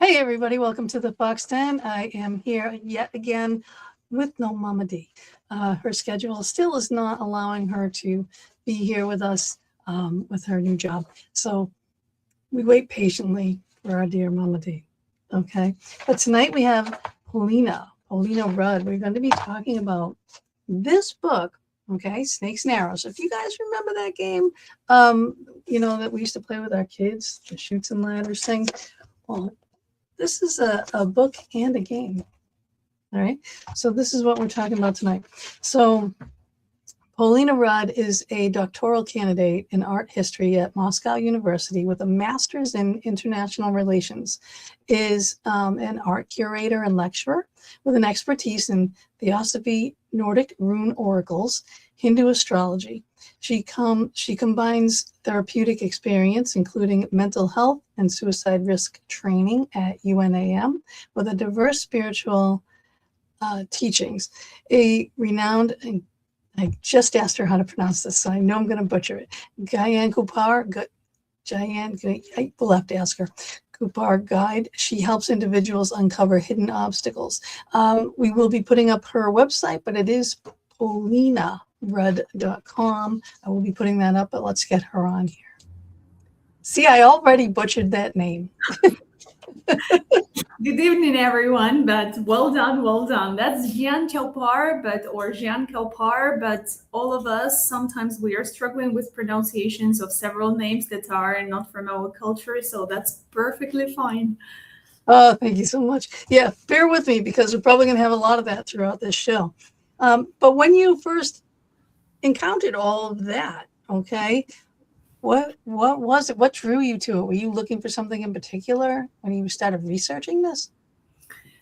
Hey everybody, welcome to the Fox Den. I am here yet again with no Mama D. Her schedule still is not allowing her to be here with us with her new job. So we wait patiently for our dear Mama D. Okay, but tonight we have Polina Rud. We're going to be talking about this book, okay, Snakes and Arrows. If you guys remember that game, that we used to play with our kids, the Chutes and Ladders thing. Well, this is a book and a game. All right. So this is what we're talking about tonight. So Polina Rud is a doctoral candidate in art history at Moscow University with a master's in international relations, is an art curator and lecturer with an expertise in Theosophy, Nordic rune oracles, Hindu astrology. She combines therapeutic experience, including mental health and suicide risk training at UNAM, with a diverse spiritual teachings. A renowned, I just asked her how to pronounce this, so I know I'm going to butcher it. Gyan Kupar, we'll have to ask her. Kupar guide. She helps individuals uncover hidden obstacles. We will be putting up her website, but it is polinarud.com. I will be putting that up, but let's get her on here. See, I already butchered that name. Good evening, everyone, but well done. That's Jian Kaupar, or Jian Kaupar, but all of us, sometimes we are struggling with pronunciations of several names that are not from our culture, so that's perfectly fine. Oh, thank you so much. Yeah, bear with me because we're probably going to have a lot of that throughout this show. But when you first encountered all of that, okay, what was it? What drew you to it? Were you looking for something in particular when you started researching this?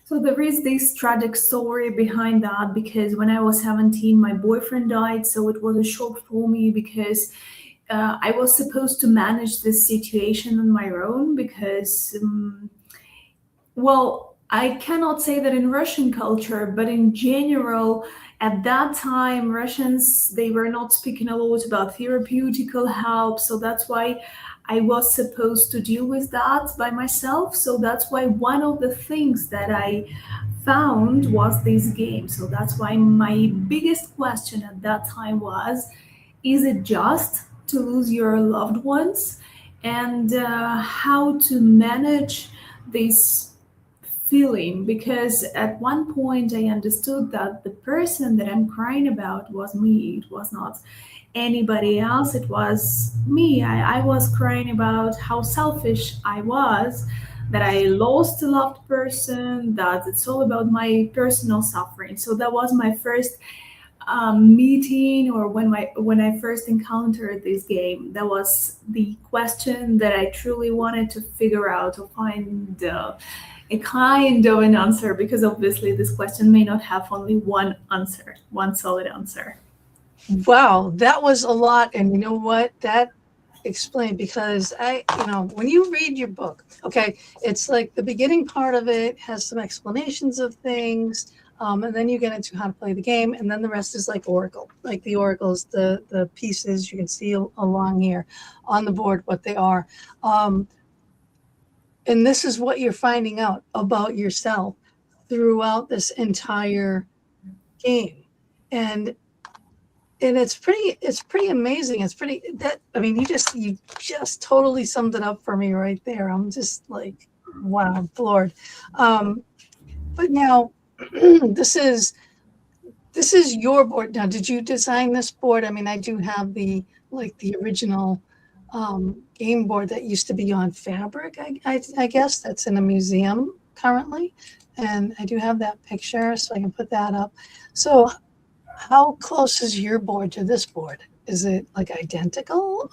So there is this tragic story behind that, because when I was 17, my boyfriend died. So it was a shock for me because I was supposed to manage this situation on my own because, I cannot say that in Russian culture, but in general, at that time, Russians, they were not speaking a lot about therapeutical help. So that's why I was supposed to deal with that by myself. So that's why one of the things that I found was this game. So that's why my biggest question at that time was, is it just to lose your loved ones? And how to manage this feeling, because at one point I understood that the person that I'm crying about was me. It was not anybody else. It was me. I was crying about how selfish I was, that I lost a loved person, that it's all about my personal suffering. So that was my first meeting, or when I first encountered this game. That was the question that I truly wanted to figure out, to find a kind of an answer, because obviously this question may not have only one answer, one solid answer. Wow, that was a lot. And you know what? That explained, because when you read your book, okay, it's like the beginning part of it has some explanations of things, and then you get into how to play the game, and then the rest is like oracle, like the oracles, the pieces you can see along here on the board, what they are. And this is what you're finding out about yourself throughout this entire game. And it's pretty amazing. It's pretty you just totally summed it up for me right there. I'm just like, wow, I'm floored. But now this is your board. Now, did you design this board? I mean, I do have the original game board that used to be on fabric. I guess that's in a museum currently, and I do have that picture, so I can put that up. So how close is your board to this board? Is it like identical?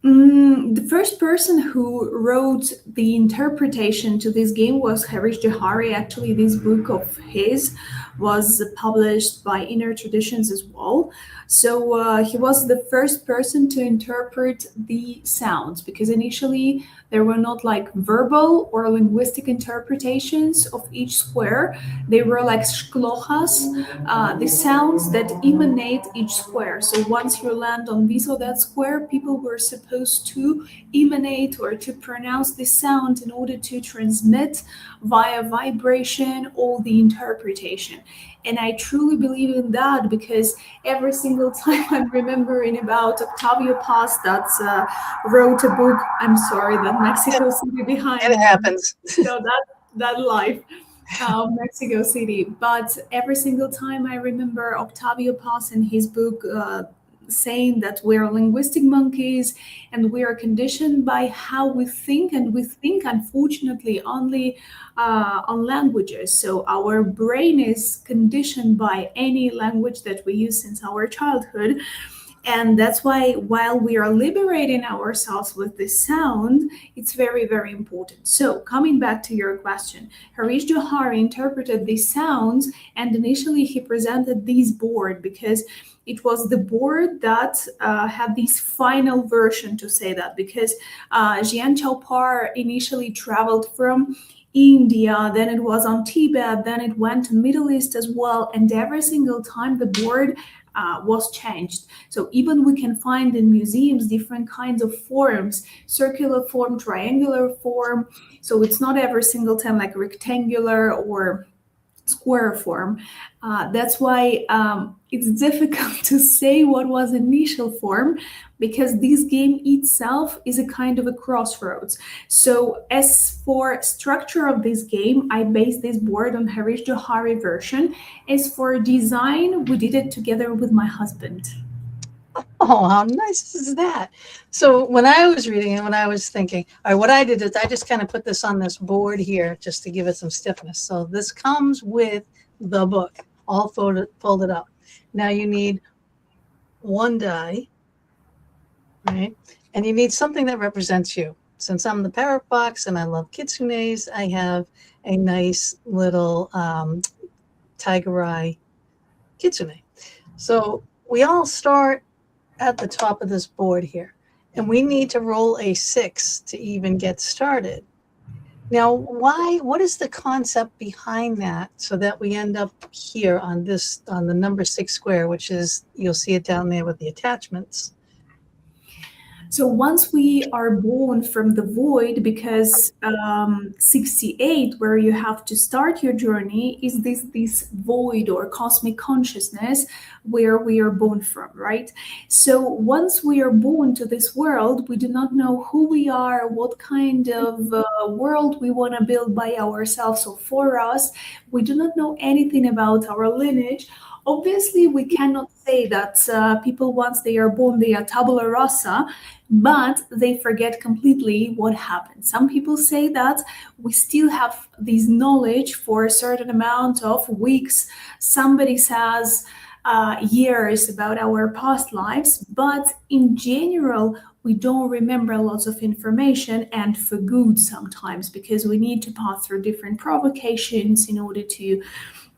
The first person who wrote the interpretation to this game was Harish Johari. Actually, this book of his was published by Inner Traditions as well. So he was the first person to interpret the sounds, because initially there were not like verbal or linguistic interpretations of each square. They were like shklohas, the sounds that emanate each square. So once you land on this or that square, people were supposed to emanate or to pronounce the sound in order to transmit via vibration all the interpretation. And I truly believe in that, because every single time I'm remembering about Octavio Paz that wrote a book. I'm sorry, that Mexico City behind It me. happens. So that life. Mexico City. But every single time I remember Octavio Paz in his book saying that we're linguistic monkeys and we are conditioned by how we think, and we think, unfortunately, only on languages. So our brain is conditioned by any language that we use since our childhood. And that's why, while we are liberating ourselves with this sound, it's very, very important. So, coming back to your question, Harish Johari interpreted these sounds, and initially he presented this board because it was the board that had this final version, to say that, because Jian Chaopar initially traveled from India, then it was on Tibet, then it went to Middle East as well, and every single time the board was changed. So even we can find in museums different kinds of forms, circular form, triangular form. So it's not every single time like rectangular or square form. That's why it's difficult to say what was initial form, because this game itself is a kind of a crossroads. So as for structure of this game, I based this board on Harish Johari version. As for design, we did it together with my husband. Oh, how nice is that? So when I was reading it, when I was thinking, all right, what I did is I just kind of put this on this board here just to give it some stiffness. So this comes with the book, all folded up. Now you need one die, right? And you need something that represents you. Since I'm the parrot fox and I love kitsunes, I have a nice little tiger eye kitsune. So we all start at the top of this board here, and we need to roll a 6 to even get started. Now, what is the concept behind that, so that we end up here on the number 6 square, which is, you'll see it down there with the attachments. So once we are born from the void, because 68, where you have to start your journey, is this void or cosmic consciousness where we are born from, right? So once we are born to this world, we do not know who we are, what kind of world we want to build by ourselves or for us. We do not know anything about our lineage. Obviously, we cannot say that people, once they are born, they are tabula rasa, but they forget completely what happened. Some people say that we still have this knowledge for a certain amount of weeks. Somebody says years about our past lives, but in general, we don't remember lots of information, and for good sometimes, because we need to pass through different provocations in order to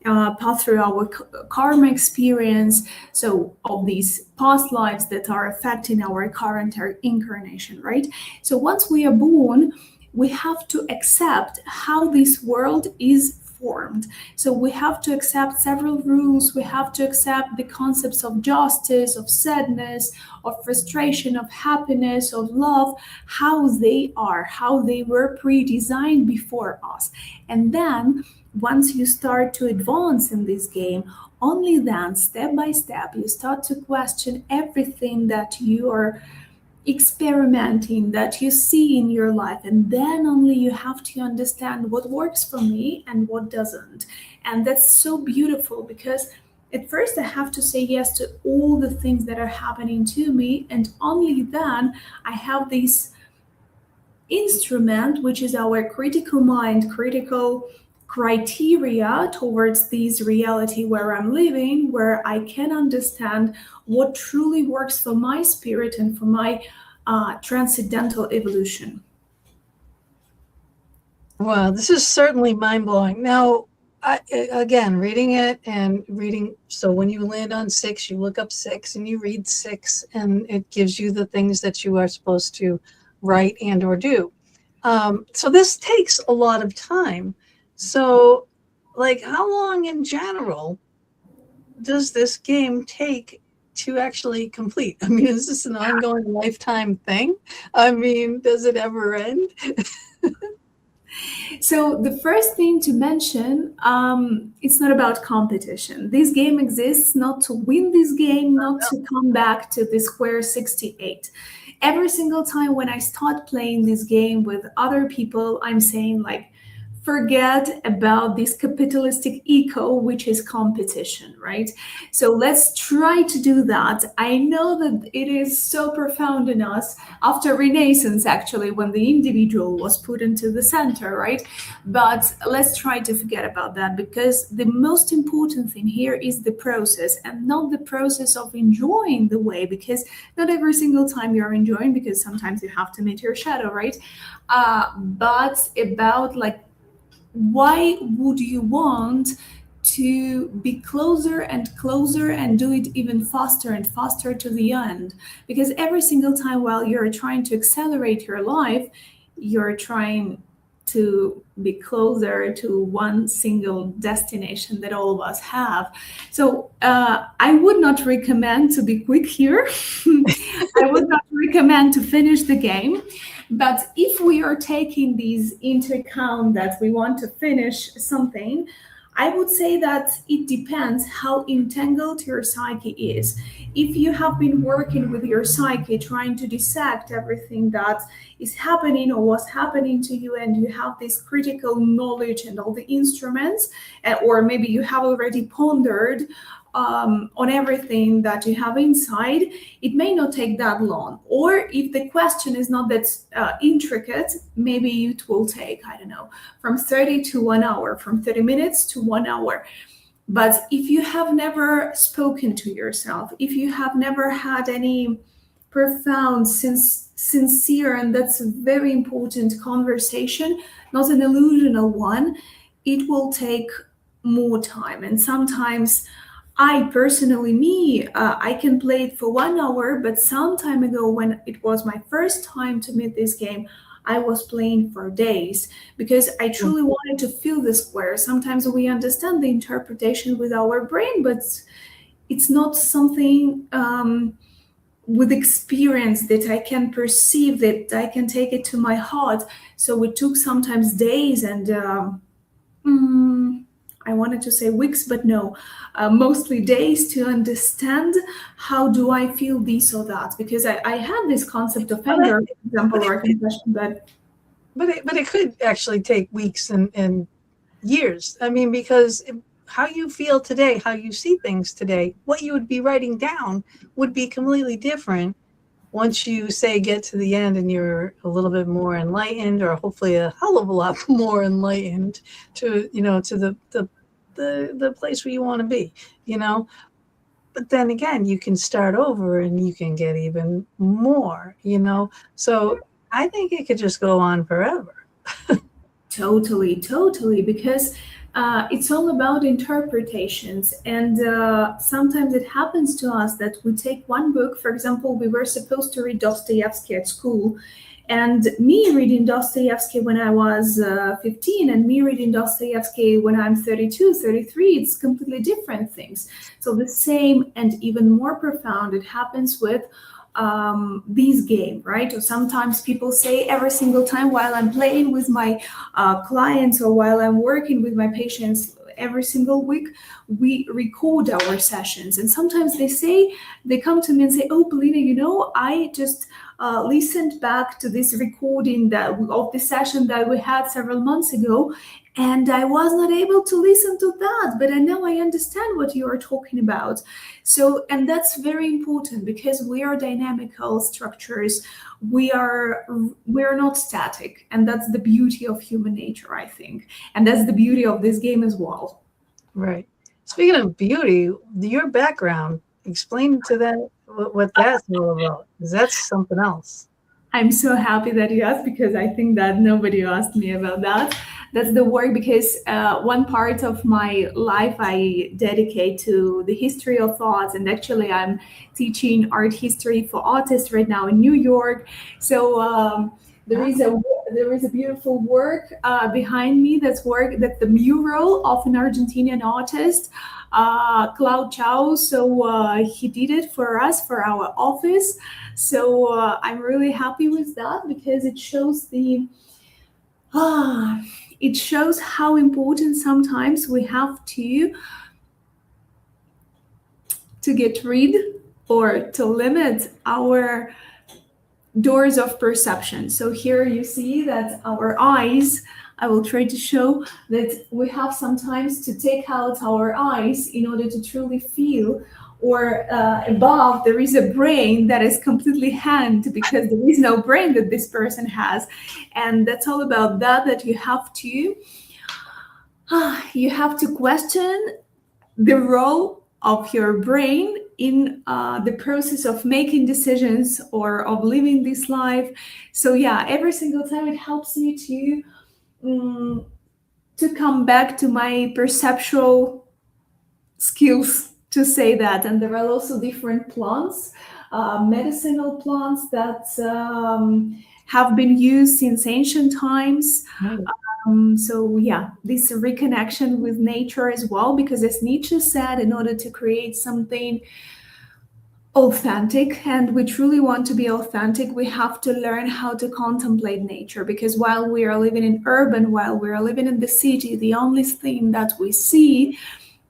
pass through our karma experience, so of these past lives that are affecting our current incarnation, right? So once we are born, we have to accept how this world is formed. So we have to accept several rules. We have to accept the concepts of justice, of sadness, of frustration, of happiness, of love, how they are, how they were pre-designed before us. And then once you start to advance in this game, only then, step by step, you start to question everything that you are experimenting, that you see in your life. And then only you have to understand what works for me and what doesn't. And that's so beautiful, because at first I have to say yes to all the things that are happening to me. And only then I have this instrument, which is our critical mind, critical criteria towards this reality where I'm living, where I can understand what truly works for my spirit and for my transcendental evolution. Wow, this is certainly mind-blowing. Now, Again, reading it and reading. So when you land on 6, you look up 6 and you read 6, and it gives you the things that you are supposed to write and or do. So this takes a lot of time. So, like, how long in general does this game take to actually complete? I mean, is this an ongoing lifetime thing? I mean, does it ever end? So the first thing to mention, it's not about competition. This game exists not to win this game, not to come back to the square 68. Every single time when I start playing this game with other people, I'm saying like, forget about this capitalistic eco, which is competition, right? So let's try to do that. I know that it is so profound in us after Renaissance, actually, when the individual was put into the center, right? But let's try to forget about that, because the most important thing here is the process, and not the process of enjoying the way, because not every single time you're enjoying, because sometimes you have to meet your shadow, right? But about like, why would you want to be closer and closer and do it even faster and faster to the end? Because every single time while you're trying to accelerate your life, you're trying to be closer to one single destination that all of us have. So I would not recommend to be quick here. I would not recommend to finish the game. But if we are taking these into account that we want to finish something, I would say that it depends how entangled your psyche is. If you have been working with your psyche, trying to dissect everything that is happening or was happening to you, and you have this critical knowledge and all the instruments, or maybe you have already pondered on everything that you have inside, it may not take that long. Or if the question is not that intricate, maybe it will take, I don't know, from 30 to 1 hour, from 30 minutes to 1 hour. But if you have never spoken to yourself, if you have never had any profound, sincere, and that's a very important conversation, not an illusional one, it will take more time. And sometimes I personally, I can play it for 1 hour, but some time ago, when it was my first time to meet this game, I was playing for days, because I truly wanted to feel the square. Sometimes we understand the interpretation with our brain, but it's not something with experience that I can perceive, that I can take it to my heart. So it took sometimes days and I wanted to say weeks, but no, mostly days to understand how do I feel this or that. Because I had this concept of anger, for example, or compassion, but it could actually take weeks and years. I mean, because how you feel today, how you see things today, what you would be writing down would be completely different once you say get to the end and you're a little bit more enlightened, or hopefully a hell of a lot more enlightened to, to the place where you want to be, but then again, you can start over and you can get even more, so I think it could just go on forever. Totally, because it's all about interpretations. And sometimes it happens to us that we take one book. For example, we were supposed to read Dostoevsky at school. And me reading Dostoevsky when I was 15 and me reading Dostoevsky when I'm 32, 33, it's completely different things. So the same and even more profound, it happens with these game, right? Or sometimes people say every single time while I'm playing with my clients or while I'm working with my patients, every single week we record our sessions. And sometimes they come to me and say, oh, Polina, I just listened back to this recording of the session that we had several months ago, and I was not able to listen to that, but now I understand what you are talking about. So, and that's very important, because we are dynamical structures. We're not static, and that's the beauty of human nature, I think, and that's the beauty of this game as well. Right. Speaking of beauty, your background, explain to that what that's all about, because that's something else. I'm so happy that you asked, because I think that nobody asked me about that. That's the work, because one part of my life I dedicate to the history of thoughts, and actually I'm teaching art history for artists right now in New York. So there is a beautiful work behind me. That's the mural of an Argentinian artist, Cloud Chow. So he did it for us, for our office. So I'm really happy with that, because it shows it shows how important sometimes we have to get rid or to limit our doors of perception. So here you see that our eyes, I will try to show that we have sometimes to take out our eyes in order to truly feel, or above there is a brain that is completely hanged, because there is no brain that this person has. And that's all about that you have to question the role of your brain in the process of making decisions or of living this life. So yeah, every single time it helps me to come back to my perceptual skills, to say that. And there are also different plants, medicinal plants that have been used since ancient times. So yeah, this reconnection with nature as well, because as Nietzsche said, in order to create something authentic, and we truly want to be authentic, we have to learn how to contemplate nature. Because while we are living in urban, while we are living in the city, the only thing that we see,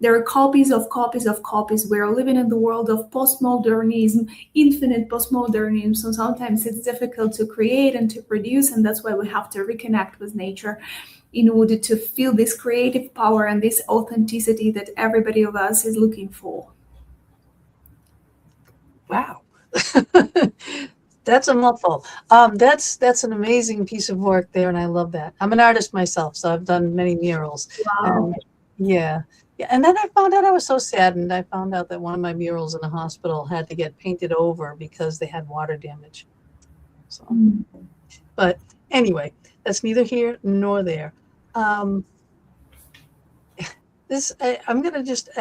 there are copies of copies of copies. We are living in the world of postmodernism, infinite postmodernism. So sometimes it's difficult to create and to produce, and that's why we have to reconnect with nature in order to feel this creative power and this authenticity that everybody of us is looking for. Wow. That's a mouthful. That's an amazing piece of work there, and I love that. I'm an artist myself, so I've done many murals. Wow. And yeah. Yeah. And then I found out, I was so saddened. I found out that one of my murals in the hospital had to get painted over because they had water damage. So, but anyway, that's neither here nor there. I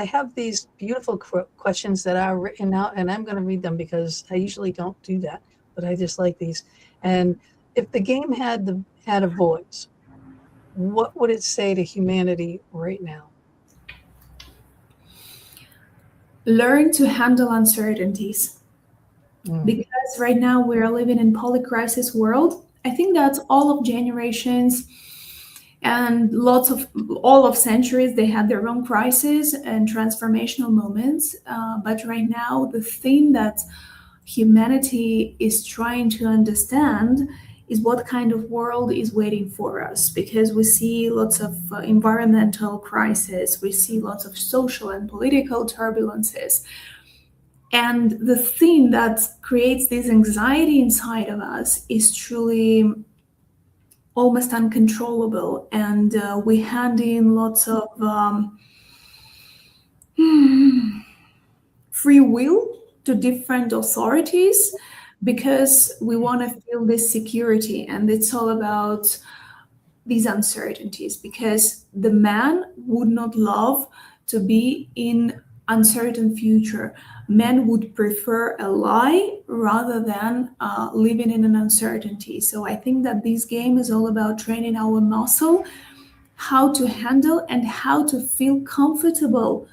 have these beautiful questions that are written out, and I'm going to read them because I usually don't do that, but I just like these. And if the game had a voice, what would it say to humanity right now? Learn to handle uncertainties. Because right now we are living in polycrisis world. I think that all of generations and all of centuries, they had their own crises and transformational moments. But right now, the thing that humanity is trying to understand is what kind of world is waiting for us, because we see lots of environmental crises, we see lots of social and political turbulences. And the thing that creates this anxiety inside of us is truly almost uncontrollable. And we hand in lots of free will to different authorities because we want to feel this security. And it's all about these uncertainties, because the man would not love to be in uncertain future. Men would prefer a lie rather than living in an uncertainty. So I think that this game is all about training our muscle, how to handle and how to feel comfortable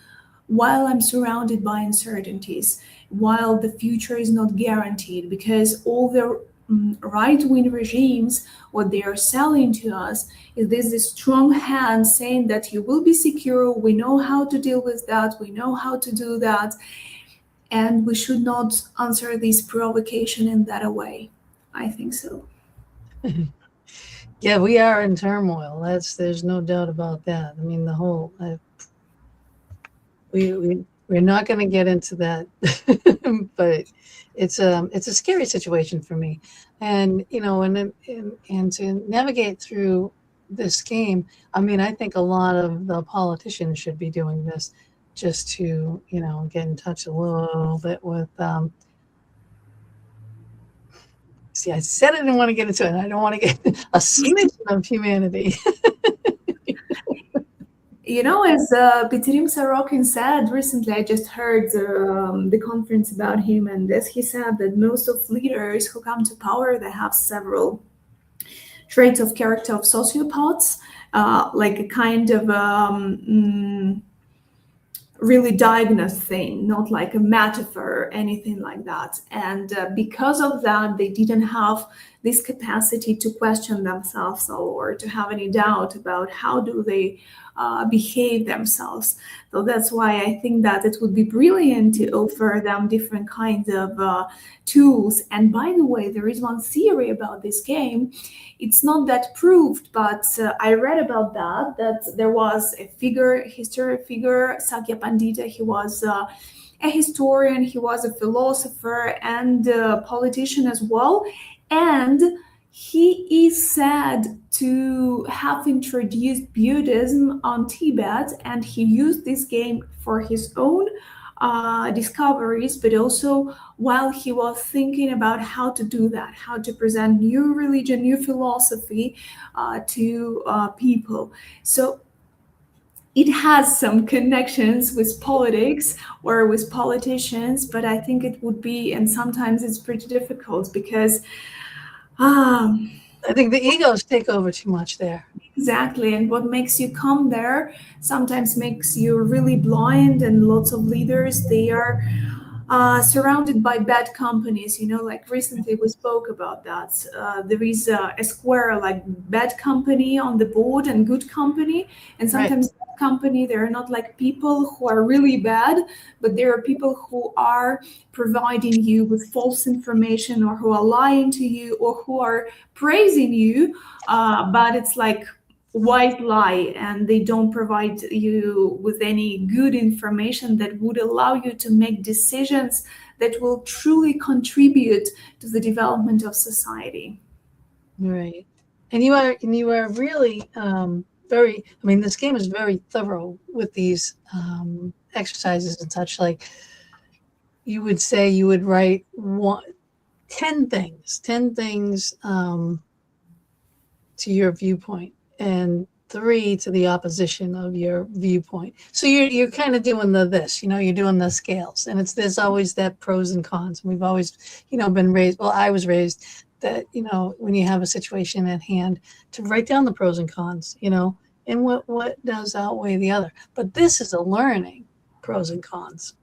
while I'm surrounded by uncertainties, while the future is not guaranteed, because all the right-wing regimes, what they are selling to us is this strong hand saying that you will be secure, we know how to deal with that, we know how to do that, and we should not answer this provocation in that way. I think so. Yeah, we are in turmoil. There's no doubt about that. I mean, we're not going to get into that, but it's a scary situation for me, and and to navigate through this game. I mean, I think a lot of the politicians should be doing this just to get in touch a little bit with. See, I said I didn't want to get into it. I don't want to get a smidgen of humanity. As Pitirim Sorokin said recently, I just heard the conference about him, and as he said that most of leaders who come to power, they have several traits of character of sociopaths, like a kind of really diagnosed thing, not like a metaphor or anything like that. And because of that, they didn't have this capacity to question themselves or to have any doubt about how do they behave themselves. So that's why I think that it would be brilliant to offer them different kinds of tools. And by the way, there is one theory about this game. It's not that proved, but I read about that there was a history figure, Sakya Pandita. He was a historian, he was a philosopher and a politician as well. And he is said to have introduced Buddhism on Tibet, and he used this game for his own discoveries, but also while he was thinking about how to do that, how to present new religion, new philosophy to people. So it has some connections with politics or with politicians, but I think it would be, and sometimes it's pretty difficult because I think the egos take over too much there. exactly. And what makes you come there sometimes makes you really blind. And lots of leaders, they are surrounded by bad companies. Like recently we spoke about that. There is a square, like bad company on the board and good company. And sometimes bad company, they're not like people who are really bad, but there are people who are providing you with false information or who are lying to you or who are praising you. But it's like white lie, and they don't provide you with any good information that would allow you to make decisions that will truly contribute to the development of society. Right. And you are really very, I mean, this game is very thorough with these exercises and such. Like, you would say you would write 10 things to your viewpoint, and 3 to the opposition of your viewpoint. So you're kind of doing this, you're doing the scales, and there's always that pros and cons. We've always, been raised. Well, I was raised that, when you have a situation at hand, to write down the pros and cons, and what does outweigh the other. But this is a learning pros and cons,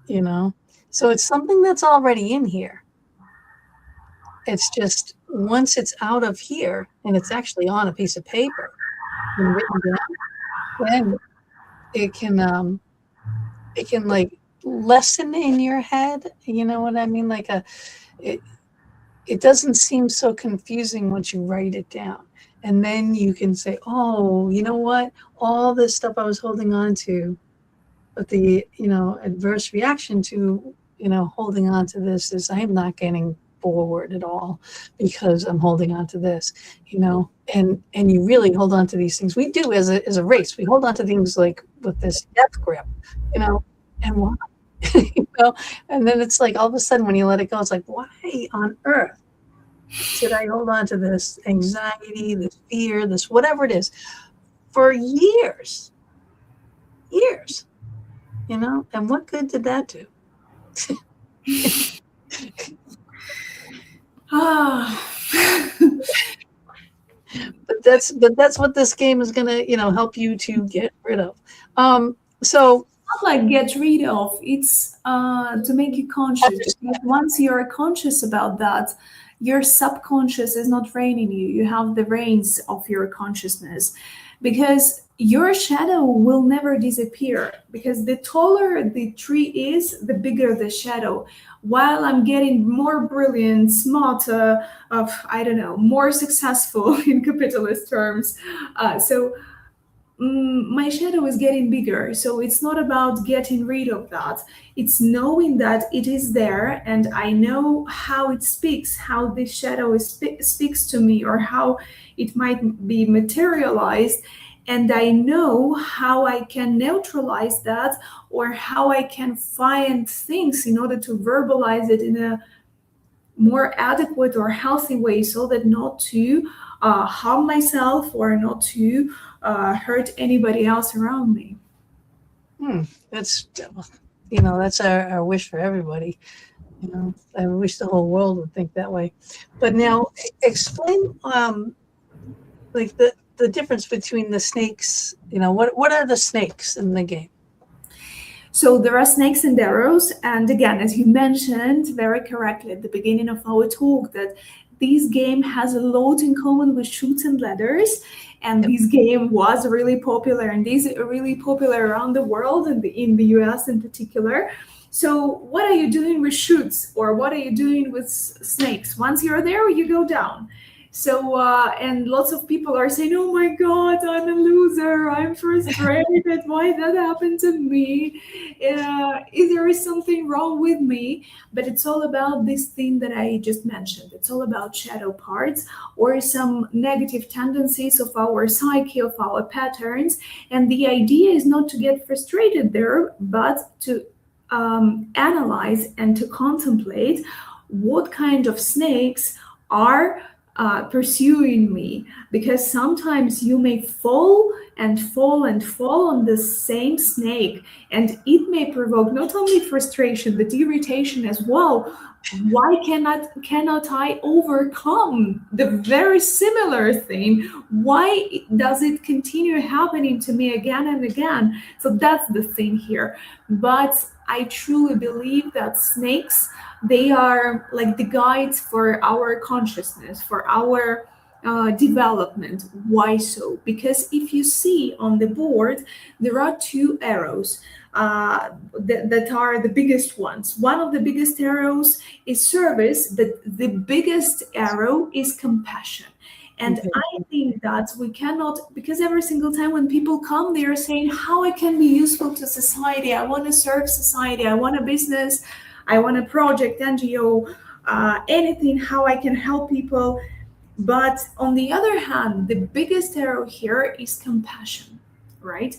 so it's something that's already in here. It's just once it's out of here and it's actually on a piece of paper and written down, then it can like lessen in your head. You know what I mean? Like it doesn't seem so confusing once you write it down. And then you can say, oh, you know what? All this stuff I was holding on to, but the, adverse reaction to, holding on to this is I'm not getting forward at all because I'm holding on to this, and you really hold on to these things. We do as a race. We hold on to things like with this death grip, and why? And then it's like all of a sudden when you let it go, it's like, why on earth should I hold on to this anxiety, this fear, this whatever it is for years, and what good did that do? But that's what this game is gonna, help you to get rid of. So not like get rid of, it's to make you conscious. Once you're conscious about that, your subconscious is not reigning you. You have the reins of your consciousness, because your shadow will never disappear, because the taller the tree is, the bigger the shadow. While I'm getting more brilliant, smarter, more successful in capitalist terms, my shadow is getting bigger. So it's not about getting rid of that. It's knowing that it is there, and I know how it speaks, how this shadow speaks to me, or how it might be materialized. And I know how I can neutralize that, or how I can find things in order to verbalize it in a more adequate or healthy way, so that not to harm myself or not to hurt anybody else around me. That's, that's our wish for everybody. I wish the whole world would think that way. But now explain, like the difference between the snakes. What are the snakes in the game? So there are snakes and arrows. And again, as you mentioned very correctly at the beginning of our talk, that this game has a lot in common with Chutes and Ladders. And Yep. this game was really popular and is really popular around the world and in the US in particular. So what are you doing with Chutes, or what are you doing with snakes? Once you're there, you go down. So, and lots of people are saying, oh my God, I'm a loser. I'm frustrated. Why that happened to me? Is there something wrong with me? But it's all about this thing that I just mentioned. It's all about shadow parts or some negative tendencies of our psyche, of our patterns. And the idea is not to get frustrated there, but to analyze and to contemplate what kind of snakes are pursuing me, because sometimes you may fall and fall and fall on the same snake, and it may provoke not only frustration but irritation as well. Why cannot I overcome the very similar thing? Why does it continue happening to me again and again? So that's the thing here. But I truly believe that snakes, they are like the guides for our consciousness, for our development. Why so? Because if you see on the board, there are two arrows that are the biggest ones. One of the biggest arrows is service, but the biggest arrow is compassion. And Okay. I think that we cannot, because every single time when people come, they are saying how I can be useful to society. I want to serve society. I want a business. I want a project, NGO, anything, how I can help people. But on the other hand, the biggest arrow here is compassion, right?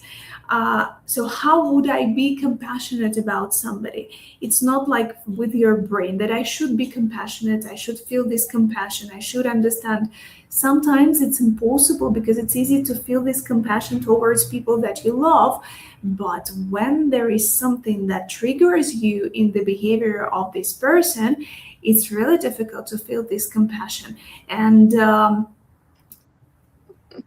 So how would I be compassionate about somebody? It's not like with your brain that I should be compassionate, I should feel this compassion, I should understand. Sometimes it's impossible because it's easy to feel this compassion towards people that you love. But when there is something that triggers you in the behavior of this person, it's really difficult to feel this compassion. And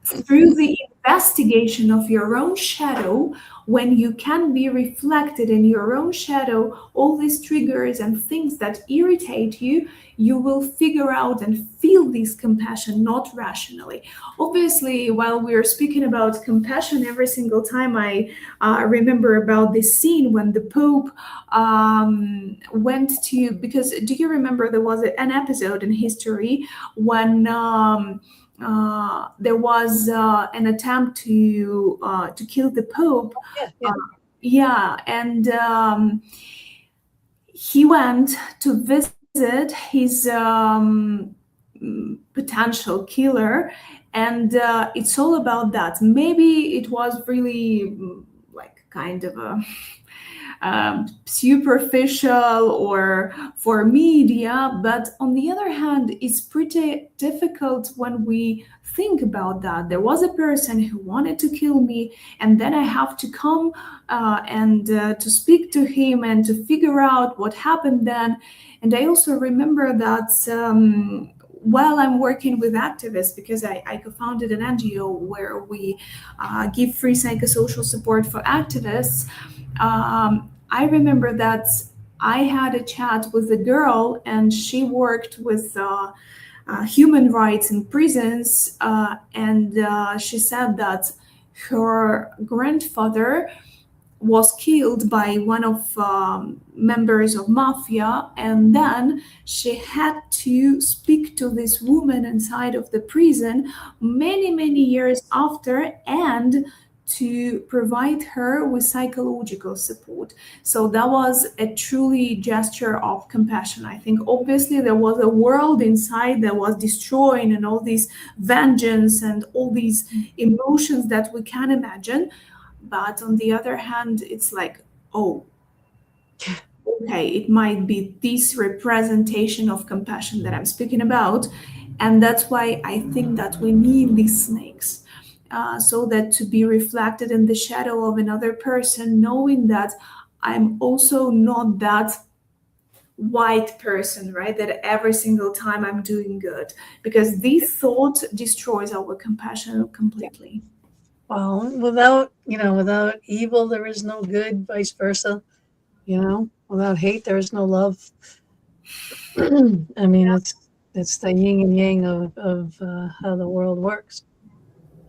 through the investigation of your own shadow, when you can be reflected in your own shadow, all these triggers and things that irritate you, you will figure out and feel this compassion, not rationally. Obviously, while we are speaking about compassion, every single time I remember about this scene when the Pope went to, because do you remember there was an episode in history when there was an attempt to kill the Pope. Yeah. And he went to visit his potential killer, and it's all about that. Maybe it was really like kind of a superficial or for media, but on the other hand, it's pretty difficult when we think about that. There was a person who wanted to kill me, and then I have to come and to speak to him and to figure out what happened then. And I also remember that while I'm working with activists, because I co-founded an NGO where we give free psychosocial support for activists, I remember that I had a chat with a girl, and she worked with human rights in prisons, and she said that her grandfather was killed by one of members of mafia, and then she had to speak to this woman inside of the prison many years after, and to provide her with psychological support. So that was a truly gesture of compassion. I think obviously there was a world inside that was destroying, and all these vengeance and all these emotions that we can imagine. But on the other hand, it's like, oh, okay, it might be this representation of compassion that I'm speaking about. And that's why I think that we need these snakes, so that to be reflected in the shadow of another person, knowing that I'm also not that white person, right? That every single time I'm doing good, because this thought destroys our compassion completely. Well, without evil, there is no good, vice versa. Without hate, there is no love. I mean, it's the yin and yang of how the world works.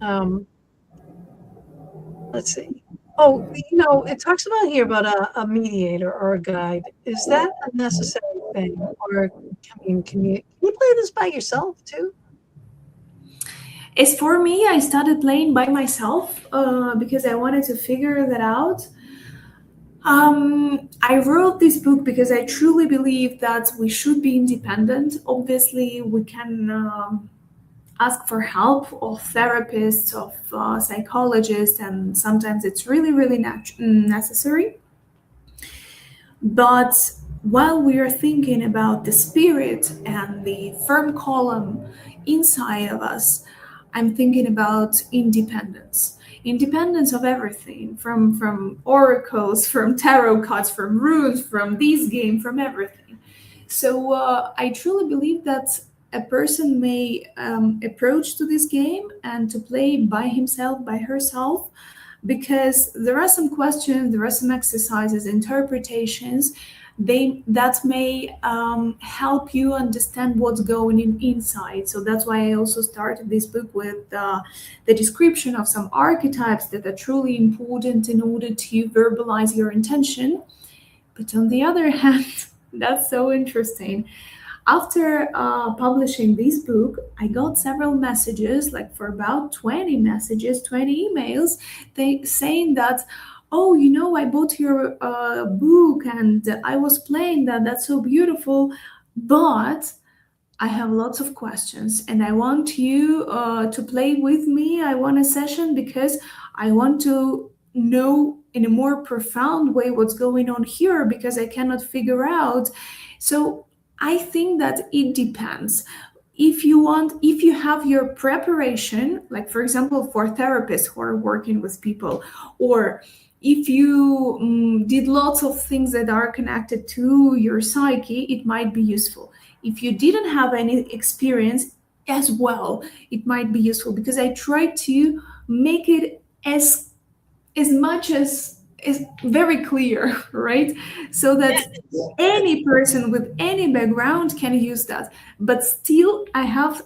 Um, let's see. Oh, it talks about here about a mediator or a guide. Is that a necessary thing, or can you play this by yourself too? As for me, I started playing by myself because I wanted to figure that out. I wrote this book because I truly believe that we should be independent. Obviously, we can ask for help of therapists, of psychologists, and sometimes it's really, really necessary. But while we are thinking about the spirit and the firm column inside of us, I'm thinking about independence. Independence of everything, from oracles, from tarot cards, from runes, from this game, from everything. So I truly believe that a person may approach to this game and to play by himself, by herself, because there are some questions, there are some exercises, interpretations, that may help you understand what's going in inside. So that's why I also started this book with the description of some archetypes that are truly important in order to verbalize your intention. But on the other hand, that's so interesting. After publishing this book, I got several messages, like for about 20 messages, 20 emails, they saying that, oh, I bought your book and I was playing that. That's so beautiful, but I have lots of questions and I want you to play with me. I want a session because I want to know in a more profound way what's going on here because I cannot figure out. So I think that it depends. If you have your preparation, like for example, for therapists who are working with people, or if you did lots of things that are connected to your psyche, it might be useful. If you didn't have any experience as well, it might be useful because I try to make it as much as is very clear, right? So that any person with any background can use that. But still, I have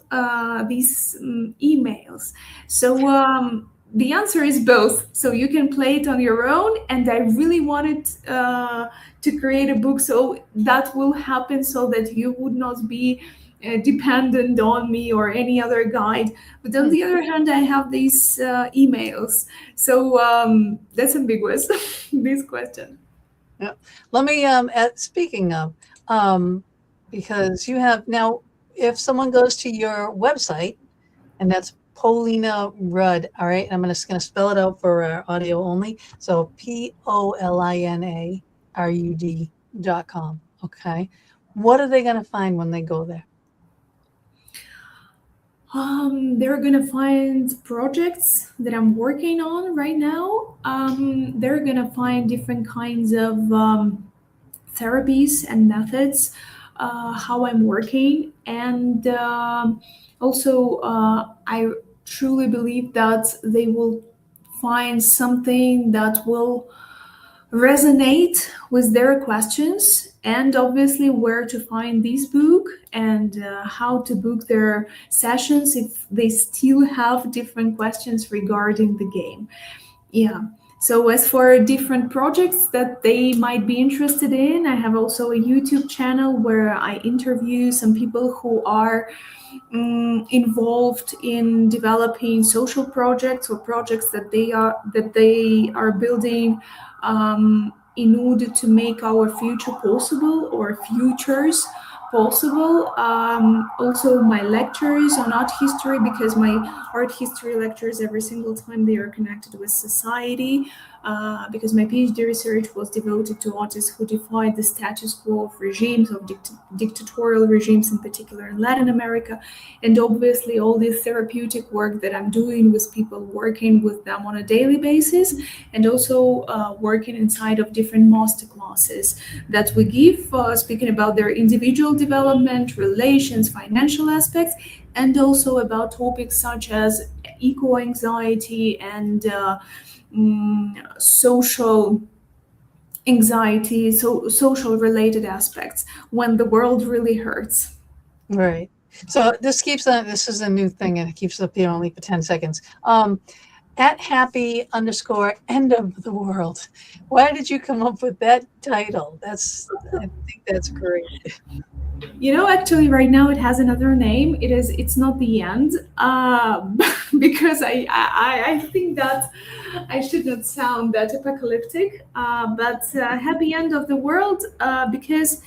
these emails. So the answer is both. So you can play it on your own. And I really wanted to create a book so that will happen so that you would not be dependent on me or any other guide. But on the other hand, I have these emails. So that's ambiguous, this question. Yeah. Let me speaking of, because you have now, if someone goes to your website, and that's Polina Rud, all right, I'm just going to spell it out for audio only. So POLINARUD.com. Okay. What are they going to find when they go there? They're gonna find projects that I'm working on right now. They're gonna find different kinds of therapies and methods, how I'm working, and also I truly believe that they will find something that will resonate with their questions, and obviously where to find this book and how to book their sessions if they still have different questions regarding the game. Yeah. So as for different projects that they might be interested in, I have also a YouTube channel where I interview some people who are involved in developing social projects or projects that they are building in order to make our future possible or futures possible. Also, my lectures on art history, because my art history lectures every single time they are connected with society. because my PhD research was devoted to artists who defied the status quo of regimes, of dictatorial regimes, in particular in Latin America. And obviously, all this therapeutic work that I'm doing with people, working with them on a daily basis, and also working inside of different master classes that we give, speaking about their individual development, relations, financial aspects, and also about topics such as eco-anxiety and social anxiety, so social related aspects when the world really hurts. Right. So this keeps on, this is a new thing and it keeps up here only for 10 seconds. At happy_end of the world. Why did you come up with that title? I think that's great. Actually, right now it has another name. It's not the end, because I think that I should not sound that apocalyptic. But happy end of the world, because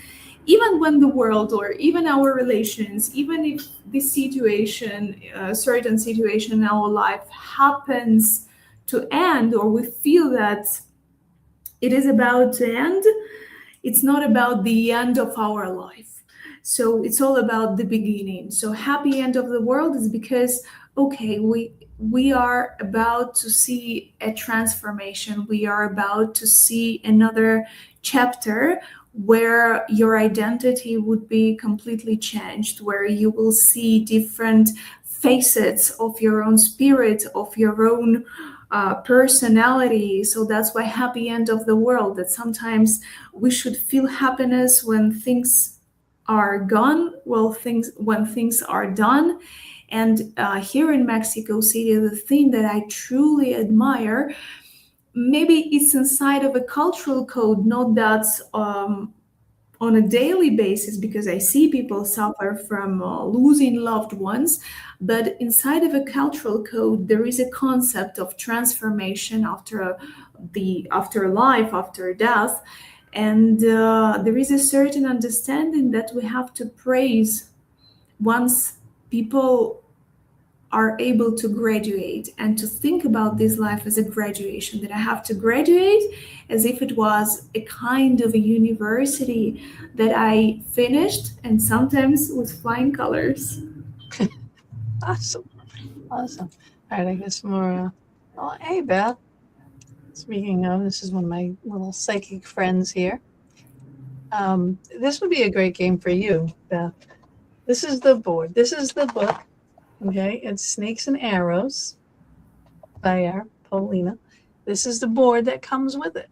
even when the world or even our relations, even if this situation, certain situation in our life happens to end, or we feel that it is about to end, it's not about the end of our life. So it's all about the beginning. So happy end of the world is because, okay, we are about to see a transformation. We are about to see another chapter where your identity would be completely changed, where you will see different facets of your own spirit, of your own personality. So that's why happy end of the world, that sometimes we should feel happiness when things are gone, when things are done. And here in Mexico City, the thing that I truly admire, maybe it's inside of a cultural code, not that on a daily basis, because I see people suffer from losing loved ones. But inside of a cultural code, there is a concept of transformation after life, after death, and there is a certain understanding that we have to praise once people are able to graduate, and to think about this life as a graduation, that I have to graduate as if it was a kind of a university that I finished, and sometimes with flying colors. Awesome. Awesome. All right, I guess more. Oh, hey, Beth. Speaking of, this is one of my little psychic friends here. This would be a great game for you, Beth. This is the board. This is the book. Okay, it's Snakes and Arrows by our Polina. This is the board that comes with it.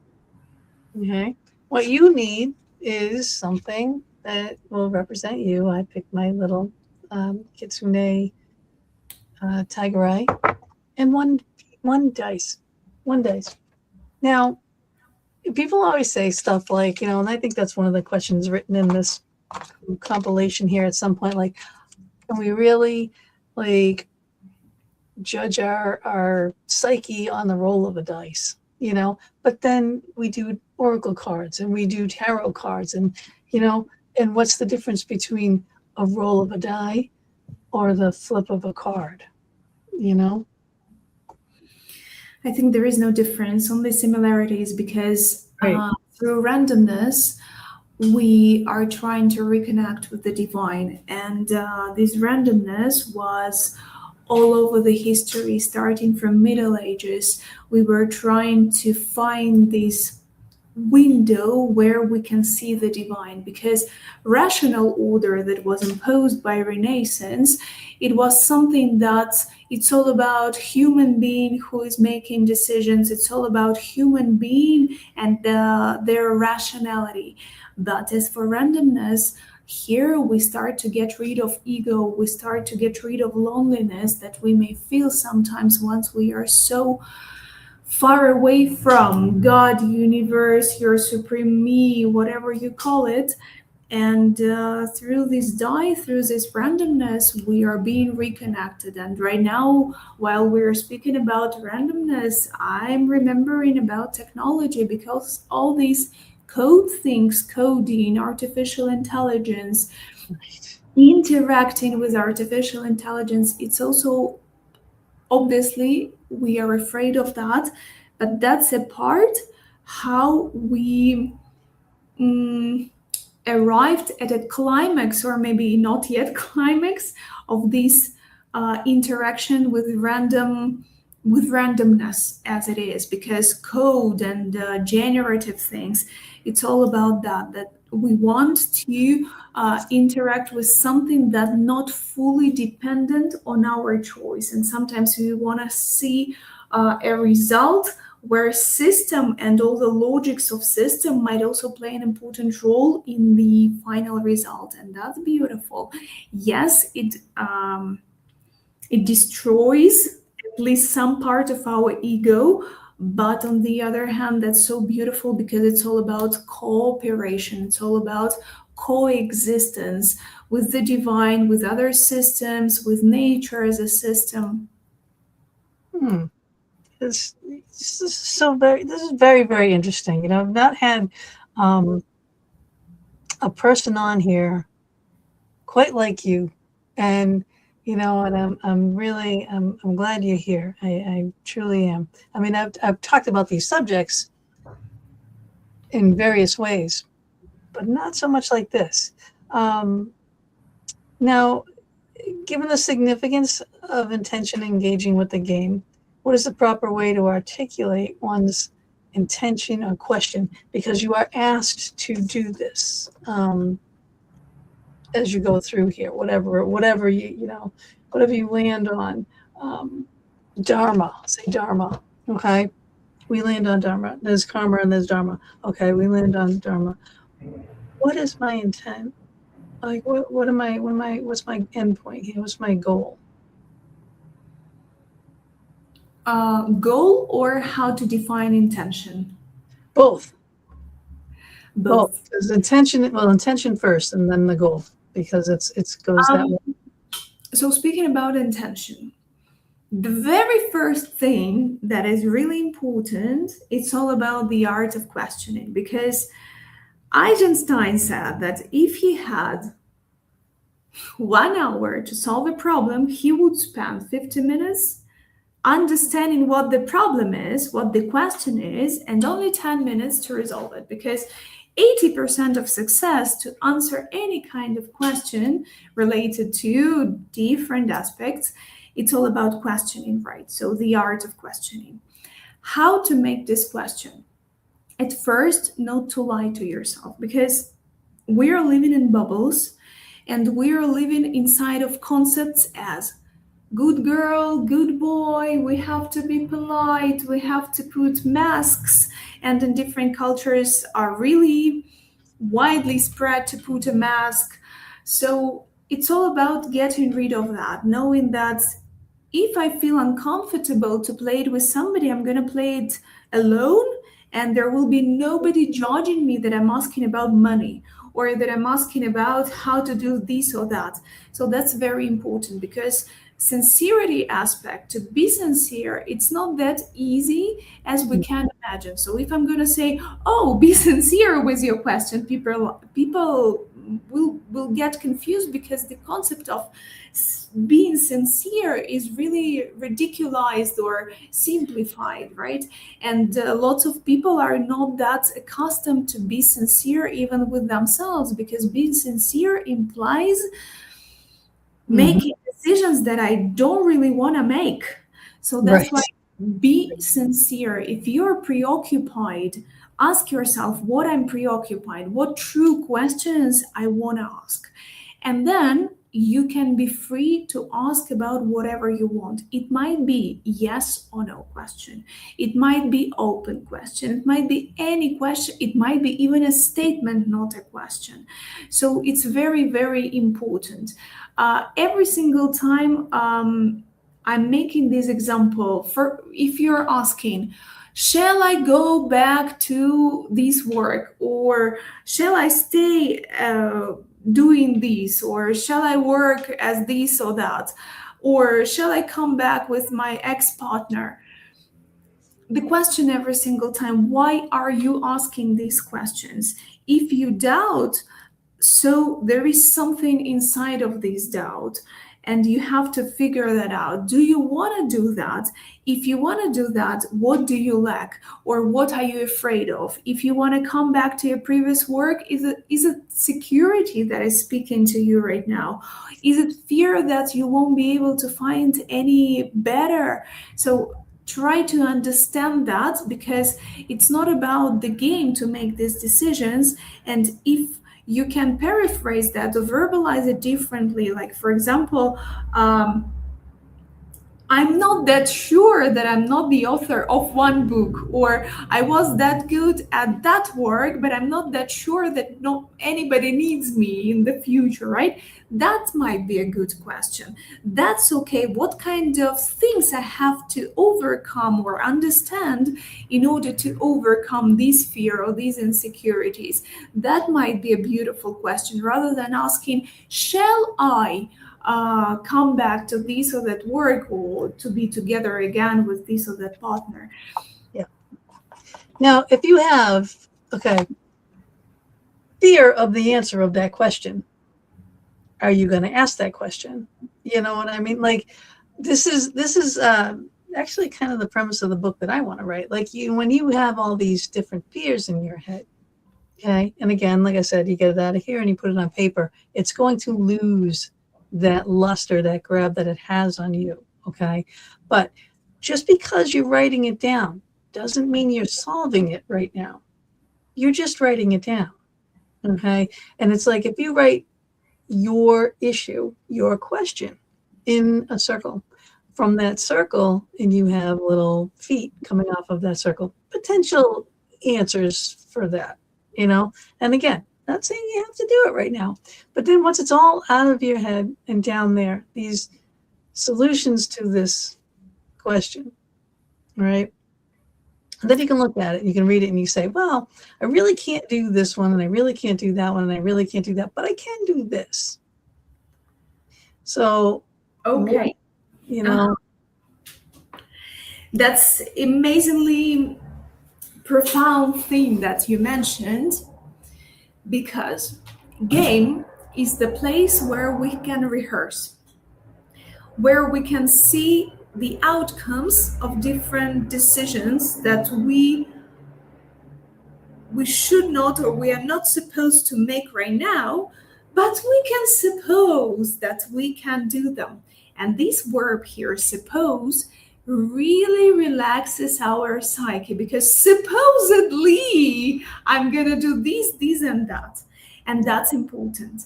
Okay, what you need is something that will represent you. I picked my little kitsune tiger eye and one dice. One dice. Now, people always say stuff like, and I think that's one of the questions written in this compilation here at some point, like, can we really like judge our psyche on the roll of a dice, but then we do oracle cards and we do tarot cards, and and what's the difference between a roll of a die or the flip of a card? I think there is no difference, only similarities, because Right. through randomness, we are trying to reconnect with the divine. And this randomness was all over the history, starting from Middle Ages. We were trying to find this window where we can see the divine, because rational order that was imposed by Renaissance, it was something that it's all about human being who is making decisions. It's all about human being and their rationality. But as for randomness, here we start to get rid of ego. We start to get rid of loneliness that we may feel sometimes once we are so far away from God, universe, your supreme me, whatever you call it. And through this die, through this randomness, we are being reconnected. And right now, while we're speaking about randomness, I'm remembering about technology, because all these code things, coding, artificial intelligence, interacting with artificial intelligence, it's also, obviously we are afraid of that, but that's a part how we arrived at a climax, or maybe not yet climax, of this interaction with randomness as it is, because code and generative things, it's all about that we want to interact with something that not fully dependent on our choice, and sometimes we want to see a result where system and all the logics of system might also play an important role in the final result, and that's beautiful. Yes, it destroys at least some part of our ego, but on the other hand, that's so beautiful because it's all about cooperation, it's all about coexistence with the divine, with other systems, with nature as a system. Hmm. This is this is very, very interesting. You know, I've not had um, a person on here quite like you, and you know, and I'm really I'm glad you're here. I truly am. I mean, I've talked about these subjects in various ways, but not so much like this. Um, Now, given the significance of intention engaging with the game, what is the proper way to articulate one's intention or question? Because you are asked to do this as you go through here, whatever you know, whatever you land on. Um, Dharma, say Dharma. Okay, we land on Dharma. There's karma and there's Dharma. Okay, we land on Dharma. What is my intent? Like, what's my end point here? What's my goal? Goal or how to define intention? Both. Both. Both. Because intention first and then the goal, because it goes that way. So speaking about intention, the very first thing that is really important, it's all about the art of questioning, because Einstein said that if he had 1 hour to solve a problem, he would spend 50 minutes understanding what the problem is, what the question is, and only 10 minutes to resolve it. Because 80% of success to answer any kind of question related to different aspects, it's all about questioning, right? So the art of questioning. How to make this question? At first, not to lie to yourself, because we are living in bubbles and we are living inside of concepts as good girl, good boy, we have to be polite, we have to put masks, and in different cultures are really widely spread to put a mask. So it's all about getting rid of that, knowing that if I feel uncomfortable to play it with somebody, I'm going to play it alone, and there will be nobody judging me that I'm asking about money or that I'm asking about how to do this or that. So that's very important, because sincerity aspect, to be sincere, it's not that easy as we can imagine. So if I'm going to say, oh, be sincere with your question, people will get confused, because the concept of being sincere is really ridiculized or simplified, right? And lots of people are not that accustomed to be sincere even with themselves, because being sincere implies making decisions that I don't really want to make. So that's why, Right. be sincere. If you're preoccupied, ask yourself what I'm preoccupied, what true questions I want to ask. And then you can be free to ask about whatever you want. It might be yes or no question. It might be open question. It might be any question. It might be even a statement, not a question. So it's very, very important. Every single time I'm making this example, for if you're asking, shall I go back to this work, or shall I stay doing this, or shall I work as this or that, or shall I come back with my ex-partner? The question every single time, why are you asking these questions? If you doubt, so there is something inside of this doubt, and you have to figure that out. Do you want to do that? If you want to do that, what do you lack, or what are you afraid of? If you want to come back to your previous work, is it security that is speaking to you right now? Is it fear that you won't be able to find any better? So try to understand that, because it's not about the game to make these decisions. And if you can paraphrase that or verbalize it differently, like, for example, I'm not that sure that I'm not the author of one book, or I was that good at that work, but I'm not that sure that no anybody needs me in the future, right? That might be a good question. That's okay. What kind of things I have to overcome or understand in order to overcome this fear or these insecurities? That might be a beautiful question, rather than asking, shall I come back to this or that work, or to be together again with this or that partner. Yeah. Now, if you have, fear of the answer of that question, are you going to ask that question? You know what I mean? Like, this is actually kind of the premise of the book that I want to write. Like, when you have all these different fears in your head, okay, and again, like I said, you get it out of here and you put it on paper, it's going to lose that luster, that grab that it has on you, okay? But just because you're writing it down doesn't mean you're solving it right now. You're just writing it down, okay? And it's like, if you write your issue, your question in a circle, from that circle, and you have little feet coming off of that circle, potential answers for that, you know? And again, not saying you have to do it right now, but then once it's all out of your head and down there, these solutions to this question, right? And then you can look at it, you can read it, and you say, well, I really can't do this one, and I really can't do that one, and I really can't do that, but I can do this. So, okay, you know, that's amazingly profound thing that you mentioned, because game is the place where we can rehearse, where we can see the outcomes of different decisions that we should not, or we are not supposed to make right now, but we can suppose that we can do them. And this verb here, suppose, really relaxes our psyche, because supposedly I'm going to do this, and that. And that's important.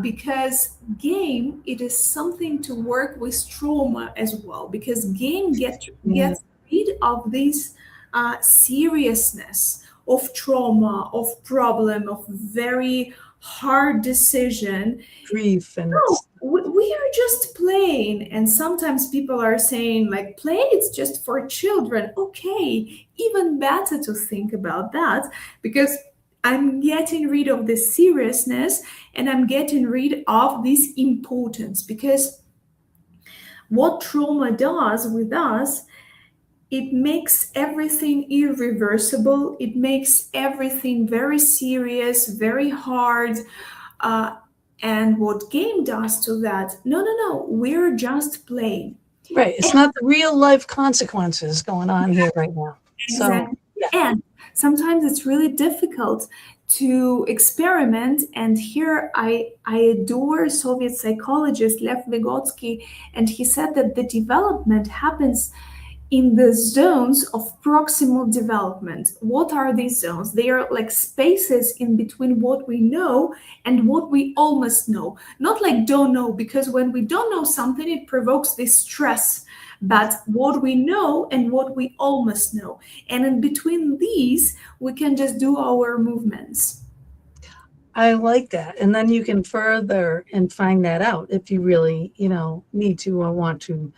Because game, it is something to work with trauma as well, because game gets rid of this seriousness of trauma, of problem, of very hard decision, grief, and no, we are just playing. And sometimes people are saying, like, play, it's just for children. Okay, even better to think about that, because I'm getting rid of this seriousness and I'm getting rid of this importance. Because what trauma does with us, it makes everything irreversible. It makes everything very serious, very hard. And what game does to that? No, we're just playing. Right. It's not the real life consequences going on here right now. Exactly. So, yeah. And sometimes it's really difficult to experiment. And here I adore Soviet psychologist Lev Vygotsky, and he said that the development happens in the zones of proximal development. What are these zones? They are like spaces in between what we know and what we almost know. Not like don't know, because when we don't know something, it provokes this stress. But what we know and what we almost know. And in between these, we can just do our movements. I like that. And then you can further and find that out if you really, need to or want to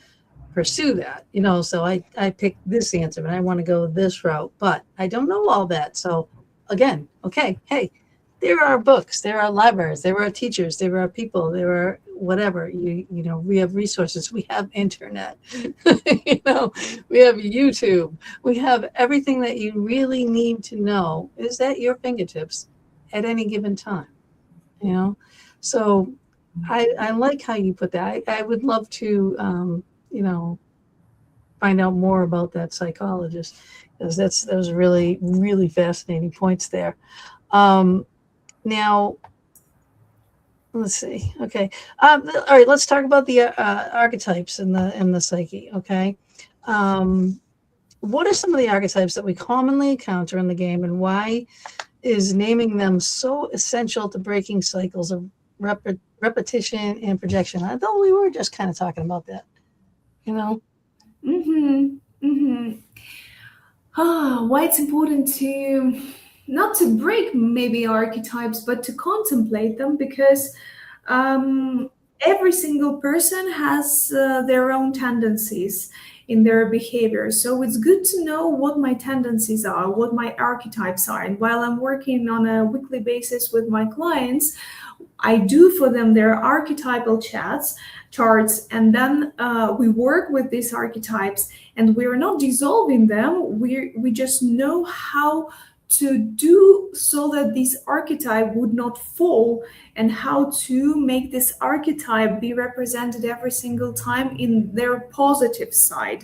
pursue that, so I picked this answer and I want to go this route, but I don't know all that. So again, okay, hey, there are books, there are libraries, there are teachers, there are people, there are whatever, we have resources, we have internet, we have YouTube, we have everything that you really need to know is at your fingertips at any given time, so I like how you put that. I would love to, you know, find out more about that psychologist, because those really, really fascinating points there. Um, Now, let's see. Okay. All right. Let's talk about the archetypes in the psyche. Okay. Um, what are some of the archetypes that we commonly encounter in the game, and why is naming them so essential to breaking cycles of repetition and projection? I thought we were just kind of talking about that. You know. Mm-hmm. Mm-hmm. Why it's important to not to break maybe archetypes, but to contemplate them, because um, every single person has their own tendencies in their behavior. So it's good to know what my tendencies are, what my archetypes are. And while I'm working on a weekly basis with my clients, I do for them their archetypal charts, and then we work with these archetypes, and we're not dissolving them. We just know how to do so that this archetype would not fall, and how to make this archetype be represented every single time in their positive side,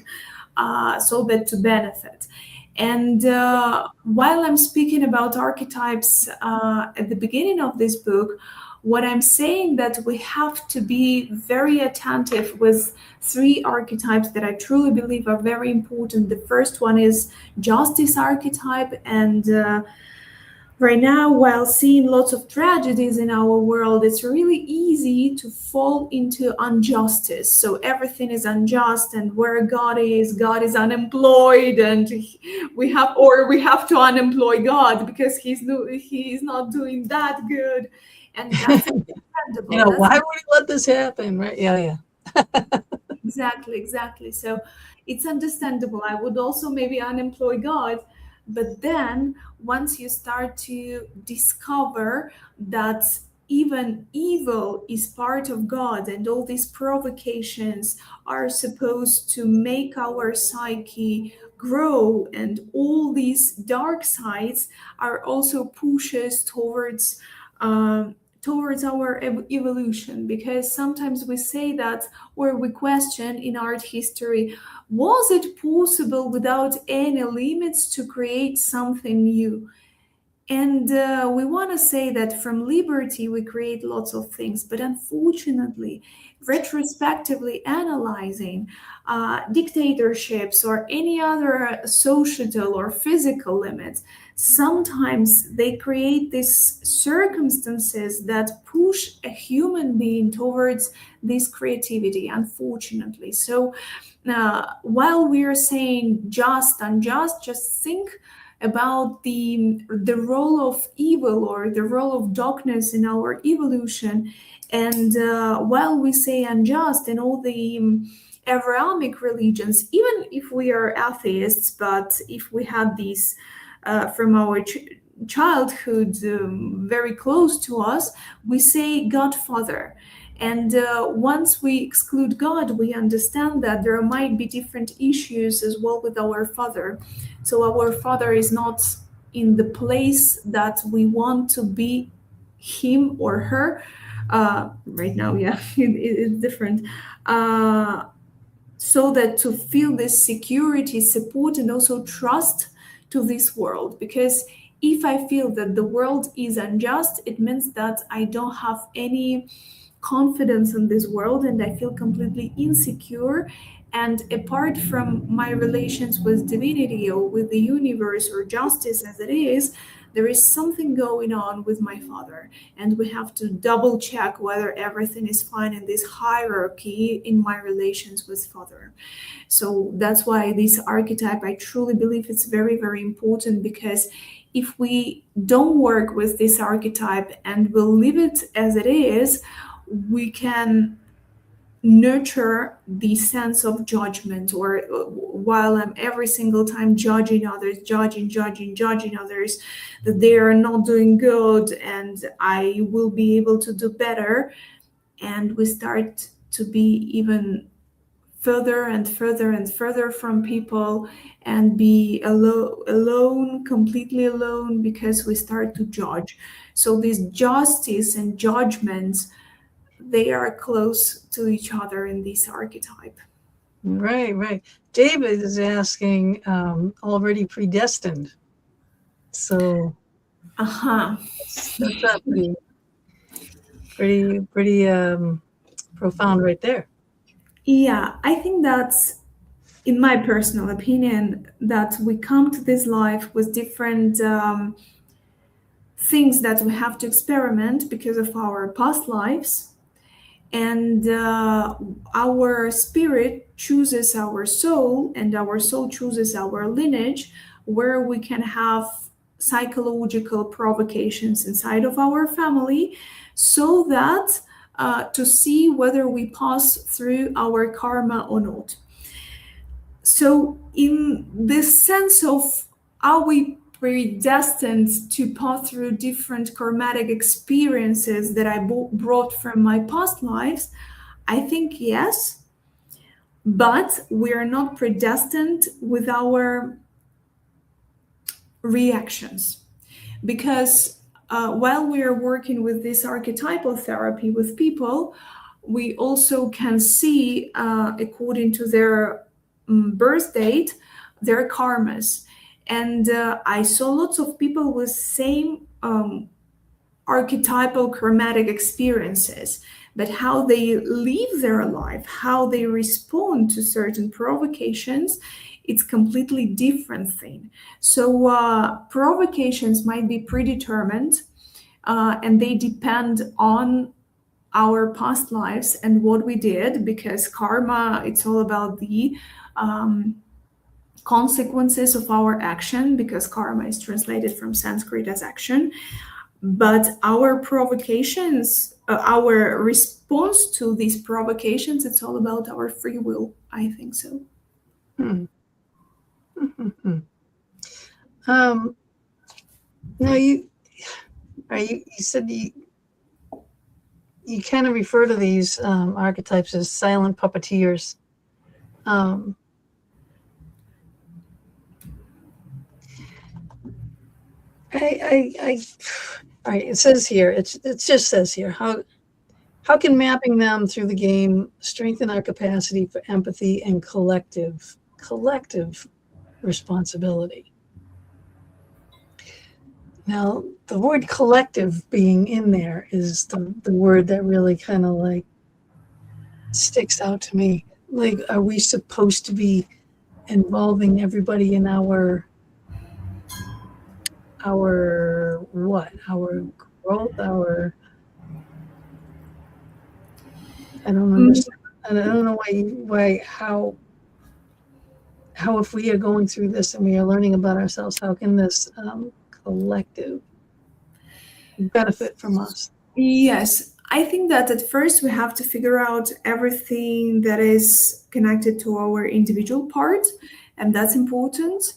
so that to benefit. And while I'm speaking about archetypes at the beginning of this book, what I'm saying that we have to be very attentive with three archetypes that I truly believe are very important. The first one is justice archetype, and right now, while seeing lots of tragedies in our world, it's really easy to fall into injustice. So everything is unjust, and where God is unemployed, and we have to unemploy God because he's not doing that good, and that's You understandable. know, That's why would we let this happen? Right? Yeah. Yeah. exactly. So it's understandable. I would also maybe unemploy God. But then once you start to discover that even evil is part of God, and all these provocations are supposed to make our psyche grow, and all these dark sides are also pushes towards our evolution, because sometimes we say that, or we question in art history, was it possible without any limits to create something new? And we want to say that from liberty we create lots of things, but unfortunately, retrospectively analyzing dictatorships or any other societal or physical limits, sometimes they create these circumstances that push a human being towards this creativity, unfortunately. So while we are saying just, unjust, just think about the role of evil or the role of darkness in our evolution. And while we say unjust in all the Abrahamic religions, even if we are atheists, but if we had these from our childhood very close to us, we say Godfather. And once we exclude God, we understand that there might be different issues as well with our Father. So our Father is not in the place that we want to be him or her. Right now, yeah, it's different. So that to feel this security, support, and also trust to this world. Because if I feel that the world is unjust, it means that I don't have any confidence in this world, and I feel completely insecure. And apart from my relations with divinity or with the universe or justice as it is, there is something going on with my father. And we have to double check whether everything is fine in this hierarchy in my relations with father. So that's why this archetype, I truly believe it's very, very important, because if we don't work with this archetype and will leave it as it is, we can nurture the sense of judgment, or while I'm every single time judging others, judging others, that they are not doing good and I will be able to do better. And we start to be even further and further and further from people, and be alone, completely alone, because we start to judge. So this justice and judgment, they are close to each other in this archetype. Right. David is asking, already predestined. So that's pretty profound right there. Yeah, I think that's, in my personal opinion, that we come to this life with different things that we have to experiment because of our past lives. And our spirit chooses our soul, and our soul chooses our lineage, where we can have psychological provocations inside of our family, so that to see whether we pass through our karma or not. So, in this sense of, are we predestined to pass through different karmatic experiences that I brought from my past lives? I think yes, but we are not predestined with our reactions. Because while we are working with this archetypal therapy with people, we also can see, according to their birth date, their karmas. And I saw lots of people with same archetypal chromatic experiences, but how they live their life, how they respond to certain provocations, it's completely different thing. So provocations might be predetermined, and they depend on our past lives and what we did, because karma, it's all about the consequences of our action, because karma is translated from Sanskrit as action. But our provocations, our response to these provocations, it's all about our free will. I think so. Now you said you kind of refer to these archetypes as silent puppeteers. All right, it says here, it just says here, how can mapping them through the game strengthen our capacity for empathy and collective responsibility? Now, the word collective being in there is the word that really kind of like sticks out to me. Like, are we supposed to be involving everybody in our what? Our growth, I don't understand. And I don't know how if we are going through this and we are learning about ourselves, how can this collective benefit from us? Yes, I think that at first we have to figure out everything that is connected to our individual part, and that's important.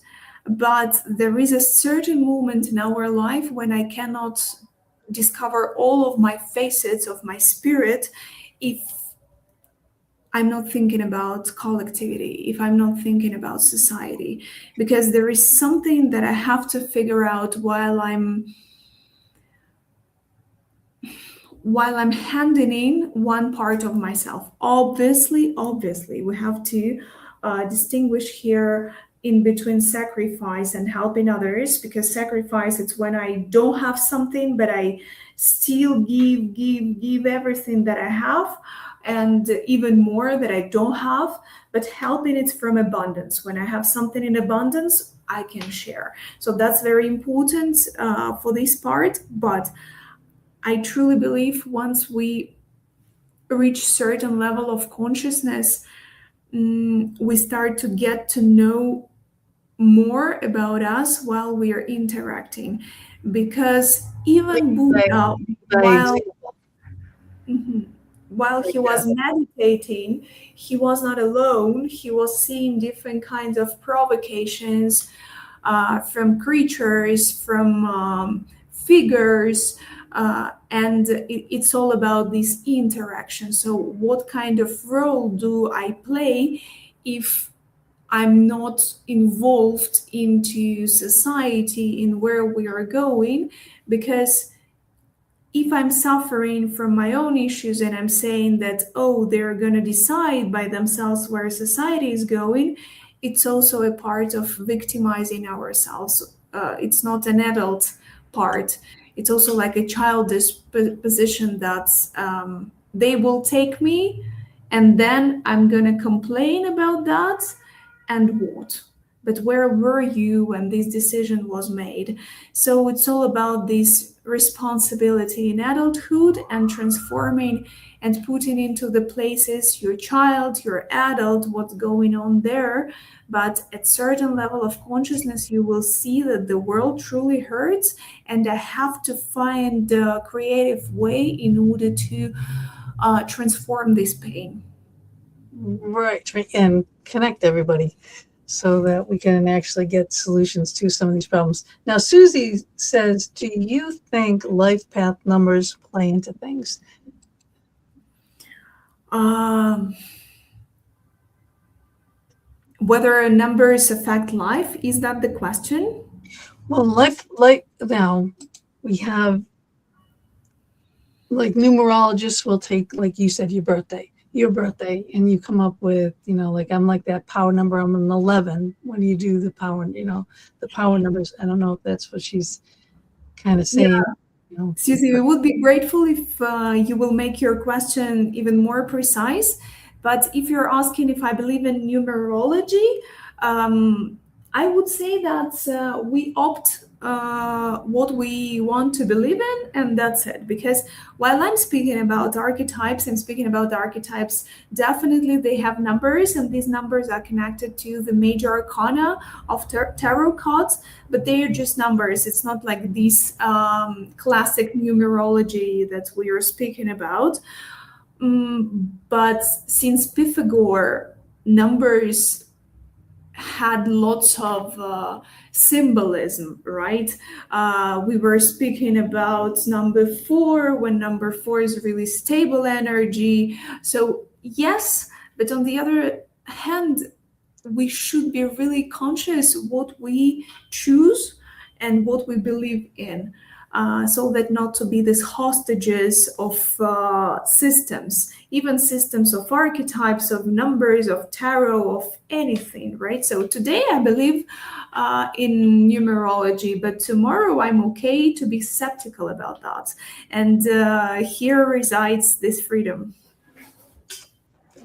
But there is a certain moment in our life when I cannot discover all of my facets of my spirit if I'm not thinking about collectivity, if I'm not thinking about society, because there is something that I have to figure out while I'm handing in one part of myself. Obviously, we have to distinguish here in between sacrifice and helping others, because sacrifice, it's when I don't have something, but I still give everything that I have, and even more that I don't have. But helping, it's from abundance. When I have something in abundance, I can share. So that's very important for this part. But I truly believe once we reach certain level of consciousness, we start to get to know more about us while we are interacting. Because even Buddha, while he was meditating, he was not alone. He was seeing different kinds of provocations from creatures, from figures, and it's all about this interaction. So what kind of role do I play if I'm not involved into society, in where we are going? Because if I'm suffering from my own issues and I'm saying that, oh, they're going to decide by themselves where society is going, it's also a part of victimizing ourselves. It's not an adult part. It's also like a childish position that they will take me and then I'm going to complain about that. And what? But where were you when this decision was made? So it's all about this responsibility in adulthood and transforming and putting into the places your child, your adult, what's going on there. But at certain level of consciousness, you will see that the world truly hurts, and I have to find a creative way in order to transform this pain. Right, right, and connect everybody so that we can actually get solutions to some of these problems. Now, Susie says, do you think life path numbers play into things? Whether numbers affect life, is that the question? Well, life, like now, we have like numerologists will take, like you said, your birthday, and you come up with, like I'm like that power number. I'm an 11 when you do the power, the power numbers. I don't know if that's what she's kind of saying. Susie, we would be grateful if you will make your question even more precise. But if you're asking if I believe in numerology, I would say that we opt what we want to believe in, and that's it. Because while I'm speaking about archetypes, definitely they have numbers, and these numbers are connected to the major arcana of tarot cards, but they are just numbers. It's not like this classic numerology that we are speaking about. But since Pythagore, numbers had lots of symbolism, right? We were speaking about number 4, when number 4 is really stable energy. So yes, but on the other hand, we should be really conscious what we choose and what we believe in, so that not to be these hostages of systems, even systems of archetypes, of numbers, of tarot, of anything, right? So today I believe in numerology, but tomorrow I'm okay to be skeptical about that. And here resides this freedom.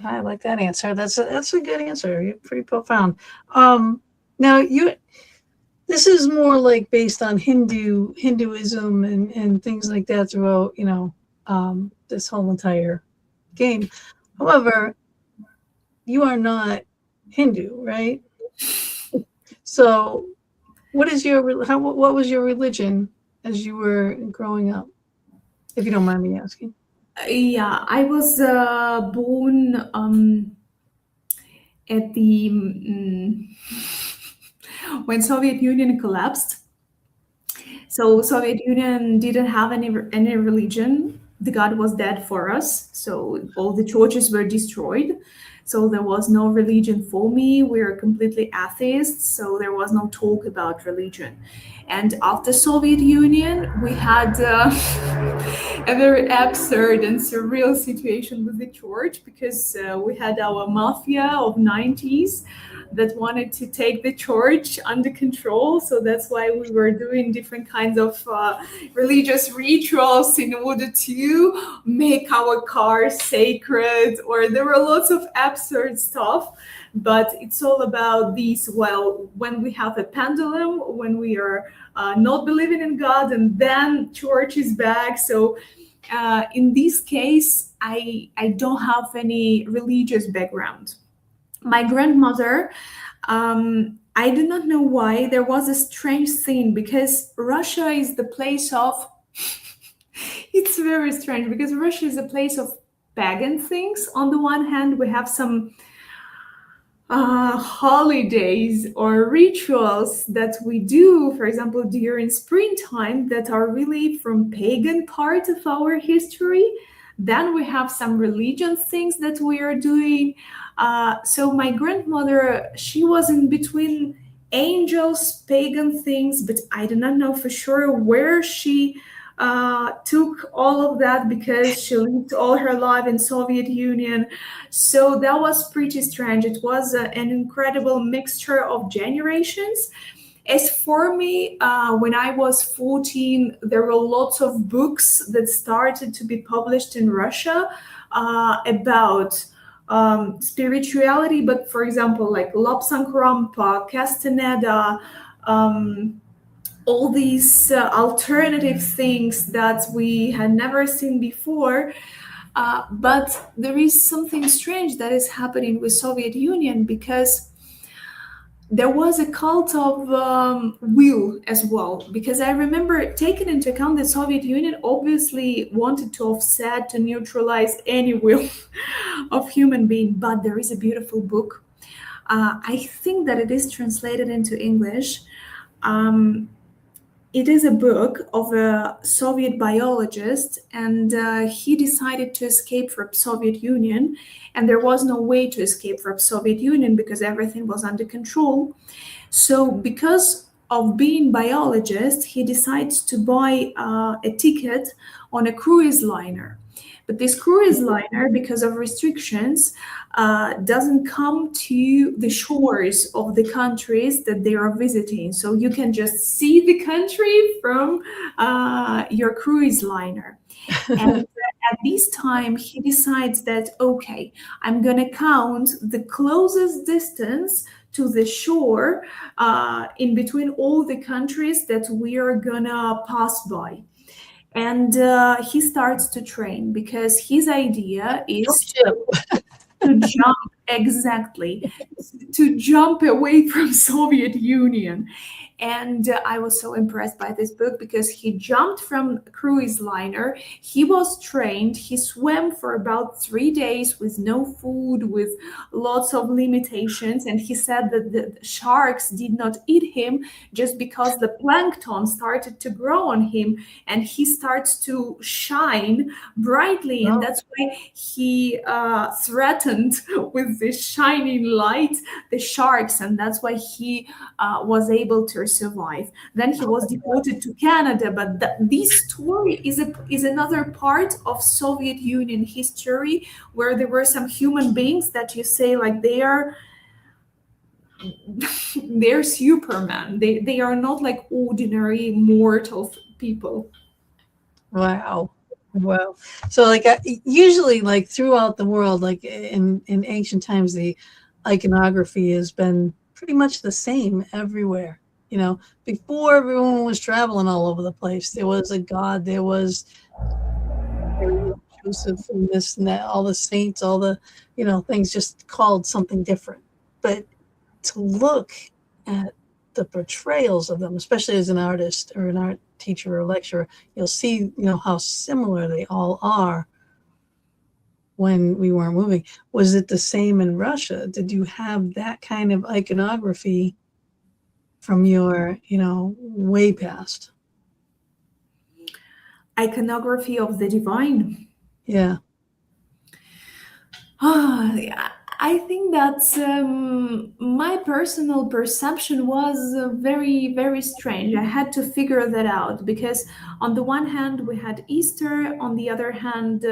I like that answer. That's a good answer. You're pretty profound. Now this is more like based on Hinduism and things like that throughout, this whole entire game. However, you are not Hindu, right? So what was your religion as you were growing up, if you don't mind me asking? Yeah, I was born at the when Soviet Union collapsed. So Soviet Union didn't have any religion. The God was dead for us. So all the churches were destroyed. So there was no religion for me. We were completely atheists. So there was no talk about religion. And after Soviet Union, we had a very absurd and surreal situation with the church, because we had our mafia of 90s that wanted to take the church under control. So that's why we were doing different kinds of religious rituals in order to make our cars sacred, or there were lots of absurd stuff. But it's all about these, well, when we have a pendulum, when we are not believing in God, and then church is back. So in this case, I don't have any religious background. My grandmother, I do not know why, there was a strange thing, because Russia is the place of it's very strange, because Russia is a place of pagan things. On the one hand, we have some holidays or rituals that we do, for example, during springtime, that are really from pagan part of our history. Then we have some religion things that we are doing. So my grandmother, she was in between angels, pagan things, but I do not know for sure where she took all of that because she lived all her life in Soviet Union. So that was pretty strange. It was an incredible mixture of generations. As for me, when I was 14, there were lots of books that started to be published in Russia about spirituality, but for example, like Lobsang Rampa, Castaneda, all these alternative things that we had never seen before. But there is something strange that is happening with Soviet Union, because there was a cult of will as well, because I remember taking into account the Soviet Union obviously wanted to offset, to neutralize any will of human being. But there is a beautiful book. I think that it is translated into English. It is a book of a Soviet biologist, and he decided to escape from Soviet Union, and there was no way to escape from Soviet Union because everything was under control. So because of being biologist, he decides to buy a ticket on a cruise liner. But this cruise liner, because of restrictions, doesn't come to the shores of the countries that they are visiting. So you can just see the country from your cruise liner. And at this time, he decides that, okay, I'm going to count the closest distance to the shore in between all the countries that we are going to pass by. And he starts to train because his idea is to jump, exactly, to jump away from Soviet Union. And I was so impressed by this book because he jumped from a cruise liner. He was trained. He swam for about 3 days with no food, with lots of limitations. And he said that the sharks did not eat him just because the plankton started to grow on him and he starts to shine brightly. And that's why he threatened with this shining light the sharks. And that's why he was able to survive. Then he was deported to Canada. But this story is another part of Soviet Union history where there were some human beings that you say like they're Superman. They are not like ordinary mortal people. Wow. Wow. So like usually like throughout the world, like in ancient times, the iconography has been pretty much the same everywhere. You know, before everyone was traveling all over the place, there was a god, there was Joseph and this and that, all the saints, all the, you know, things just called something different. But to look at the portrayals of them, especially as an artist or an art teacher or lecturer, you'll see, you know, how similar they all are when we weren't moving. Was it the same in Russia? Did you have that kind of iconography from your, you know, way past? Iconography of the divine. Yeah. I think that my personal perception was very, very strange. I had to figure that out because, on the one hand, we had Easter, on the other hand,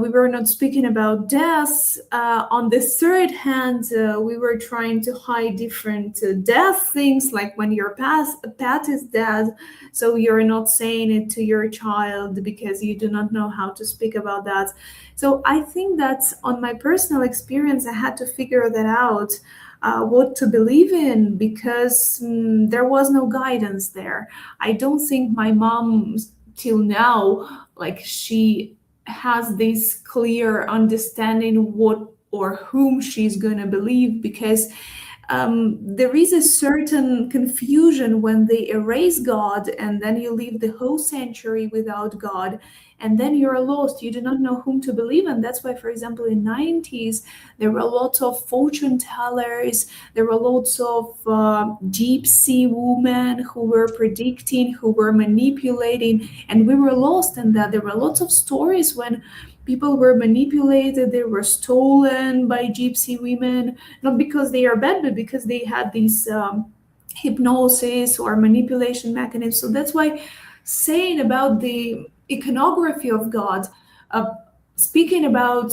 we were not speaking about death. On the third hand, we were trying to hide different death things, like when your pet is dead, so you're not saying it to your child because you do not know how to speak about that. So I think that on my personal experience, I had to figure that out. What to believe in because there was no guidance there. I don't think my mom till now, like she has this clear understanding what or whom she's going to believe because there is a certain confusion when they erase God and then you live the whole century without God and then you're lost. You do not know whom to believe in. That's why, for example, in 90s, there were lots of fortune tellers. There were lots of gypsy women who were predicting, who were manipulating, and we were lost in that. There were lots of stories when people were manipulated, they were stolen by gypsy women, not because they are bad, but because they had these hypnosis or manipulation mechanisms. So that's why saying about the iconography of God, uh, speaking about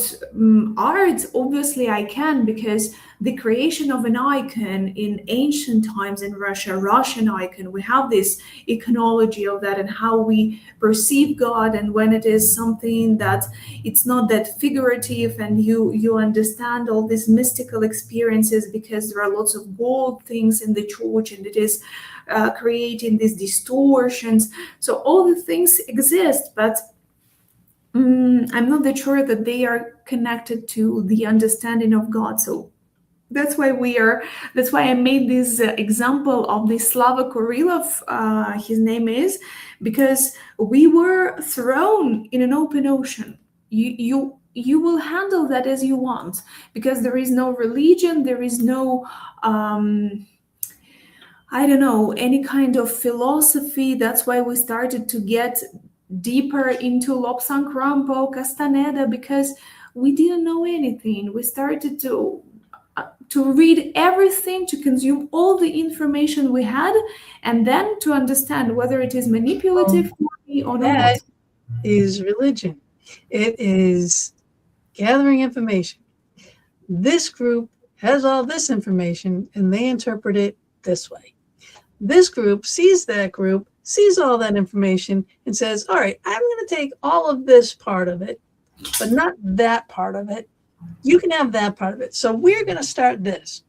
art, obviously I can, because the creation of an icon in ancient times in Russia, Russian icon, we have this iconology of that and how we perceive God, and when it is something that it's not that figurative and you understand all these mystical experiences because there are lots of gold things in the church and it is creating these distortions. So all the things exist, but I'm not that sure that they are connected to the understanding of God. So that's why we are. That's why I made this example of the Slava Kurilov. His name is, because we were thrown in an open ocean. You will handle that as you want, because there is no religion. There is no. I don't know, any kind of philosophy. That's why we started to get deeper into Lobsang Rampo, Castaneda, because we didn't know anything. We started to read everything, to consume all the information we had, and then to understand whether it is manipulative for me or That not. is religion. It is gathering information. This group has all this information and they interpret it this way. This group sees that group, sees all that information, and says, all right, I'm going to take all of this part of it, but not that part of it. You can have that part of it. So we're going to start this,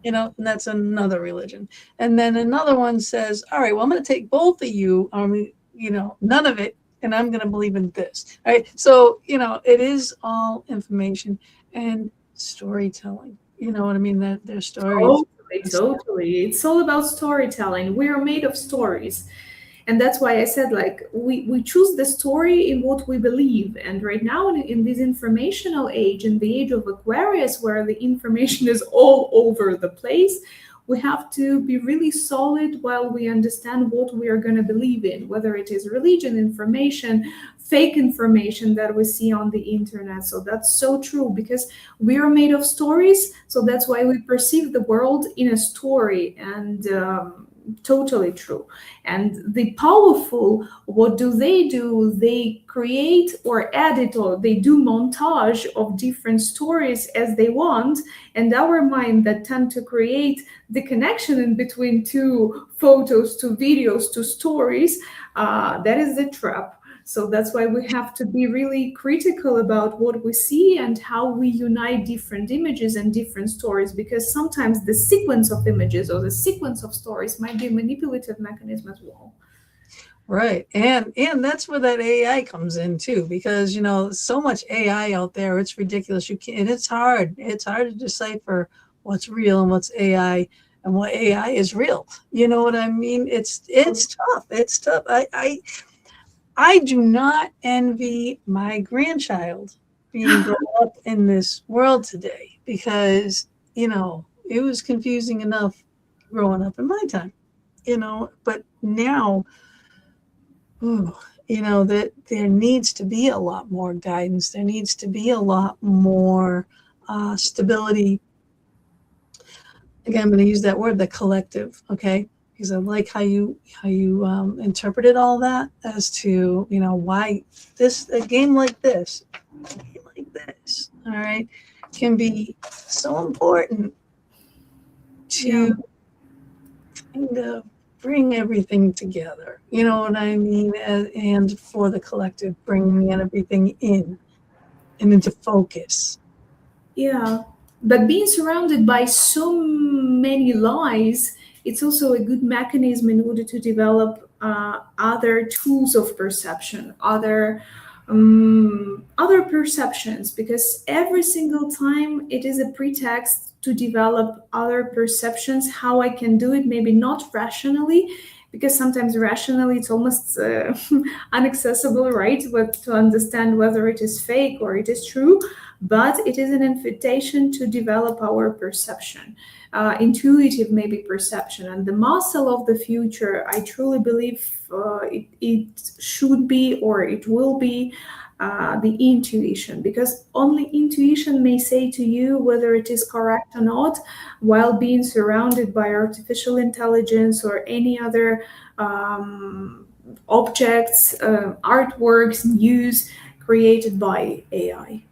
and that's another religion. And then another one says, all right, well, I'm going to take both of you, none of it, and I'm going to believe in this. All right. So, it is all information and storytelling. You know what I mean? That their stories. Totally. It's all about storytelling. We are made of stories. And that's why I said, like, we choose the story in what we believe. And right now, in this informational age, in the age of Aquarius, where the information is all over the place, we have to be really solid while we understand what we are going to believe in, whether it is religion, information, fake information that we see on the internet. So that's so true, because we are made of stories. So that's why we perceive the world in a story. And totally true. And the powerful, what do? They create or edit, or they do montage of different stories as they want. And our mind that tend to create the connection in between two photos, two videos, two stories, that is the trap. So that's why we have to be really critical about what we see and how we unite different images and different stories, because sometimes the sequence of images or the sequence of stories might be a manipulative mechanism as well. Right. And that's where that AI comes in too, because so much AI out there, it's ridiculous. And it's hard. It's hard to decipher what's real and what's AI and what AI is real. You know what I mean? It's tough. It's tough. I do not envy my grandchild being brought up in this world today, because, it was confusing enough growing up in my time, but now, that there needs to be a lot more guidance. There needs to be a lot more stability. Again, I'm going to use that word, the collective, okay? Because I like how you interpreted all that as to why a game like this, all right, can be so important to kind of bring everything together. You know what I mean? And for the collective, bringing everything in and into focus. Yeah, but being surrounded by so many lies, it's also a good mechanism in order to develop other tools of perception, other perceptions, because every single time it is a pretext to develop other perceptions. How I can do it, maybe not rationally, because sometimes rationally it's almost inaccessible, right? But to understand whether it is fake or it is true, but it is an invitation to develop our perception, intuitive maybe perception. And the muscle of the future, I truly believe it should be, or it will be, the intuition, because only intuition may say to you whether it is correct or not, while being surrounded by artificial intelligence or any other objects, artworks, news created by AI.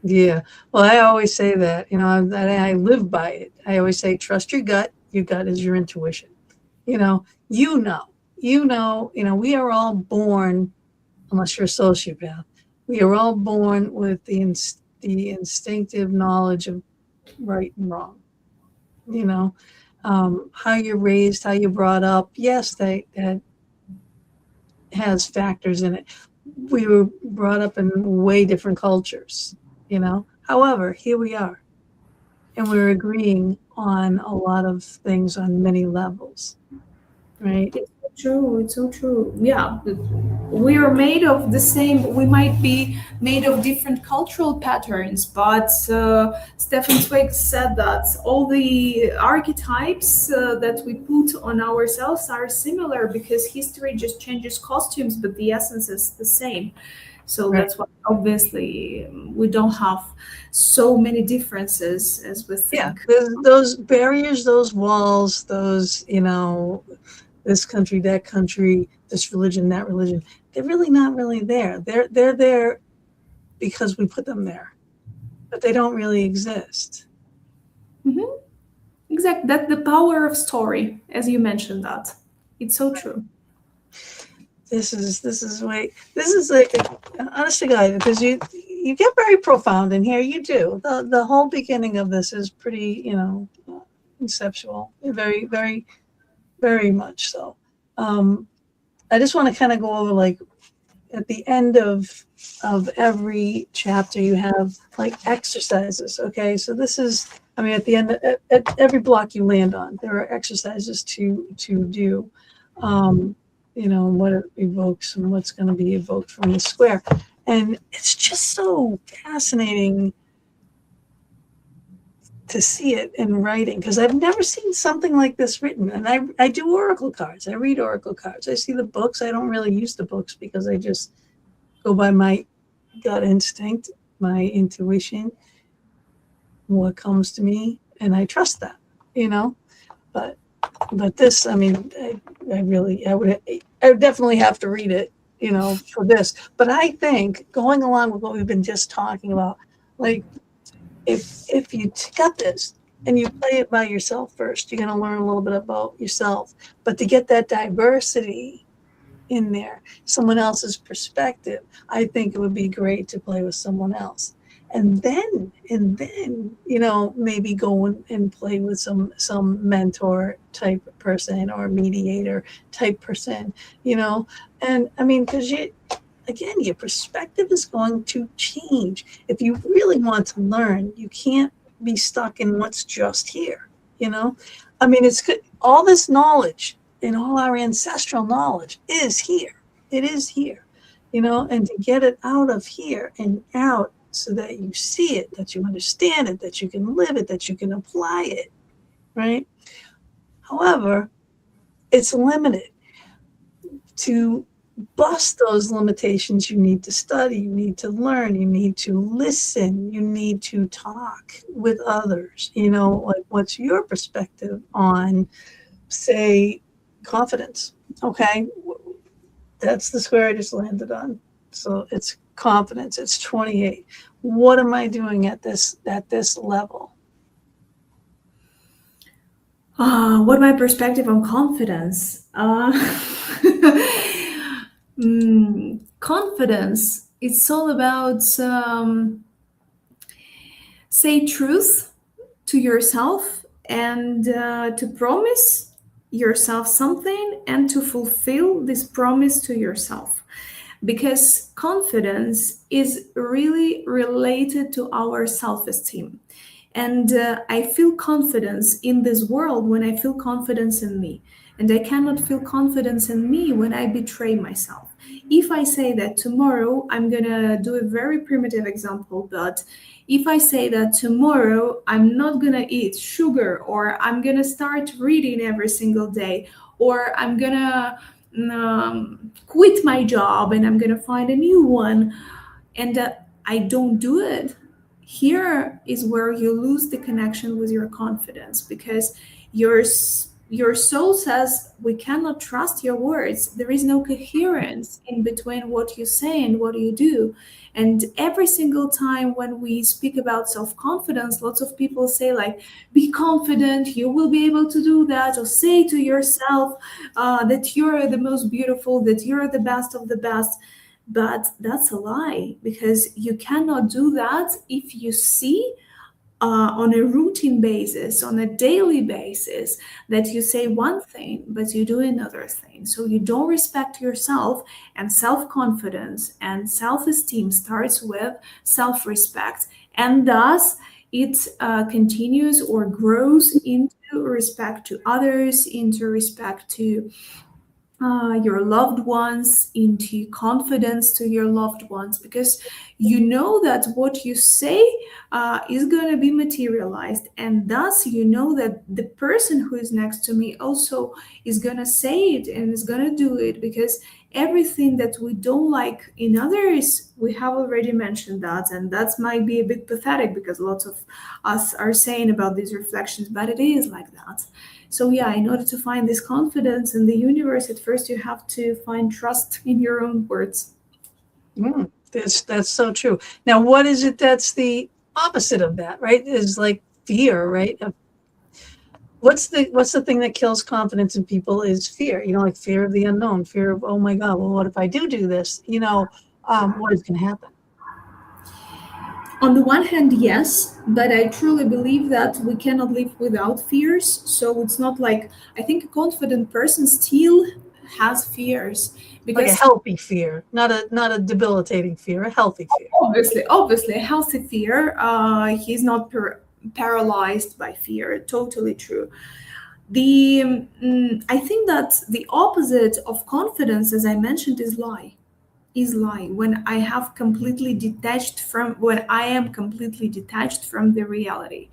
Yeah. Well, I always say that, that I live by it. I always say, trust your gut. Your gut is your intuition. You know, you know, we are all born, unless you're a sociopath, we are all born with the instinctive knowledge of right and wrong. You know, how you're raised, how you're brought up. Yes, that has factors in it. We were brought up in way different cultures, However, here we are, and we're agreeing on a lot of things on many levels, right? It's so true. It's so true. Yeah, we are made of the same. We might be made of different cultural patterns, but Stefan Zweig said that all the archetypes that we put on ourselves are similar because history just changes costumes, but the essence is the same. So Right. that's why obviously we don't have so many differences as we Yeah, think. those barriers, those walls, those, this country, that country, this religion, that religion, they're really not really there. They're there because we put them there, but they don't really exist. Mhm. Exactly. That's the power of story, as you mentioned that. It's so true. This is like, honest to God, because you get very profound in here. You do. The whole beginning of this is pretty, conceptual, very, very, very much so. I just want to kind of go over, like, at the end of every chapter you have like exercises. Okay, so this is, at the end, at every block you land on, there are exercises to do. What it evokes and what's going to be evoked from the square, and it's just so fascinating to see it in writing, because I've never seen something like this written. And I do oracle cards. I read oracle cards. I see the books. I don't really use the books because I just go by my gut instinct, my intuition, what comes to me, and I trust that, But this, I would definitely have to read it, for this. But I think, going along with what we've been just talking about, like, if you got this and you play it by yourself first, you're going to learn a little bit about yourself. But to get that diversity in there, someone else's perspective, I think it would be great to play with someone else. And then, maybe go and play with some mentor type person or mediator type person, And because again, your perspective is going to change. If you really want to learn, you can't be stuck in what's just here, It's good. All this knowledge and all our ancestral knowledge is here. It is here, and to get it out of here and out so that you see it, that you understand it, that you can live it, that you can apply it, right? However, it's limited. To bust those limitations, you need to study, you need to learn, you need to listen, you need to talk with others. Like, what's your perspective on, say, confidence? Okay, that's the square I just landed on. So it's confidence. It's 28. What am I doing at this level? What my perspective on confidence? Confidence. It's all about say truth to yourself and to promise yourself something and to fulfill this promise to yourself. Because confidence is really related to our self esteem. And I feel confidence in this world when I feel confidence in me. And I cannot feel confidence in me when I betray myself. If I say that tomorrow, I'm going to do a very primitive example, but if I say that tomorrow I'm not going to eat sugar, or I'm going to start reading every single day, or I'm going to quit my job and I'm going to find a new one, and I don't do it, here is where you lose the connection with your confidence, because you're your soul says we cannot trust your words. There is no coherence in between what you say and what you do. And every single time when we speak about self-confidence, lots of people say like, be confident, you will be able to do that, or say to yourself that you're the most beautiful, that you're the best of the best. But that's a lie, because you cannot do that if you see on a routine basis, on a daily basis, that you say one thing, but you do another thing. So you don't respect yourself, and self confidence and self esteem starts with self respect. And thus, it continues or grows into respect to others, into respect to your loved ones, into confidence to your loved ones, because you know that what you say is going to be materialized, and thus you know that the person who is next to me also is going to say it and is going to do it, because everything that we don't like in others, we have already mentioned that, and that might be a bit pathetic because lots of us are saying about these reflections, but it is like that. So yeah, in order to find this confidence in the universe, at first you have to find trust in your own words. That's so true. Now, what is it that's the opposite of that, right? Is like fear, right? What's the thing that kills confidence in people is fear. Like fear of the unknown, fear of, oh my God, well, what if I do this? What is going to happen? On the one hand, yes, but I truly believe that we cannot live without fears. So it's not like, I think a confident person still has fears, Like a because healthy fear, not a debilitating fear, a healthy fear. obviously a healthy fear, he's not paralyzed by fear. Totally true. I think that the opposite of confidence, as I mentioned, is lie. When I am completely detached from the reality,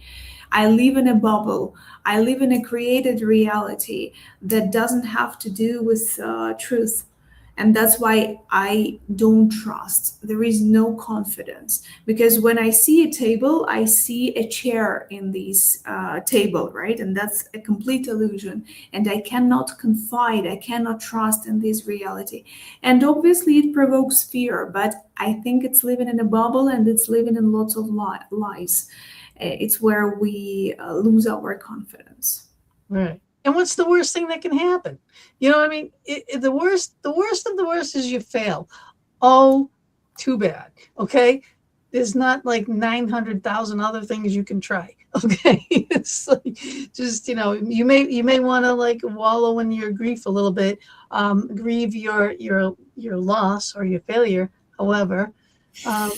I live in a bubble. I live in a created reality that doesn't have to do with truth. And that's why I don't trust. There is no confidence, because when I see a table, I see a chair in this table, right? And that's a complete illusion. And I cannot confide, I cannot trust in this reality. And obviously, it provokes fear, but I think it's living in a bubble, and it's living in lots of lies. It's where we lose our confidence. Right. And what's the worst thing that can happen? You know what I mean? The worst of the worst is you fail. Oh, too bad. Okay. There's not like 900,000 other things you can try. Okay. It's like, just, you may want to like wallow in your grief a little bit, grieve your loss or your failure. However,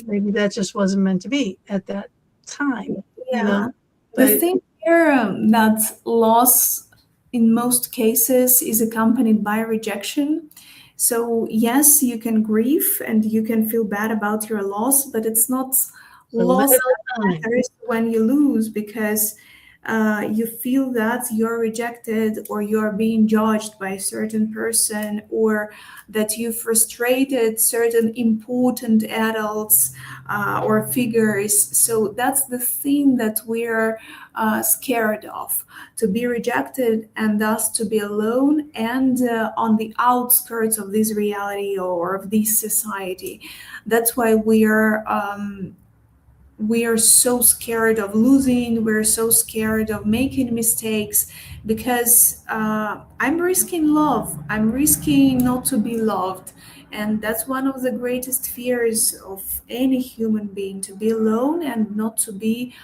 maybe that just wasn't meant to be at that time, Yeah. The but thing here, that loss in most cases is accompanied by rejection. So, yes, you can grieve and you can feel bad about your loss, but it's not for loss little that time. matters when you lose, because you feel that you're rejected, or you're being judged by a certain person, or that you frustrated certain important adults or figures. So that's the thing that we're scared of, to be rejected, and thus to be alone and on the outskirts of this reality or of this society. That's why we are so scared of losing, we're so scared of making mistakes, because I'm risking love, I'm risking not to be loved. And that's one of the greatest fears of any human being, to be alone and not to be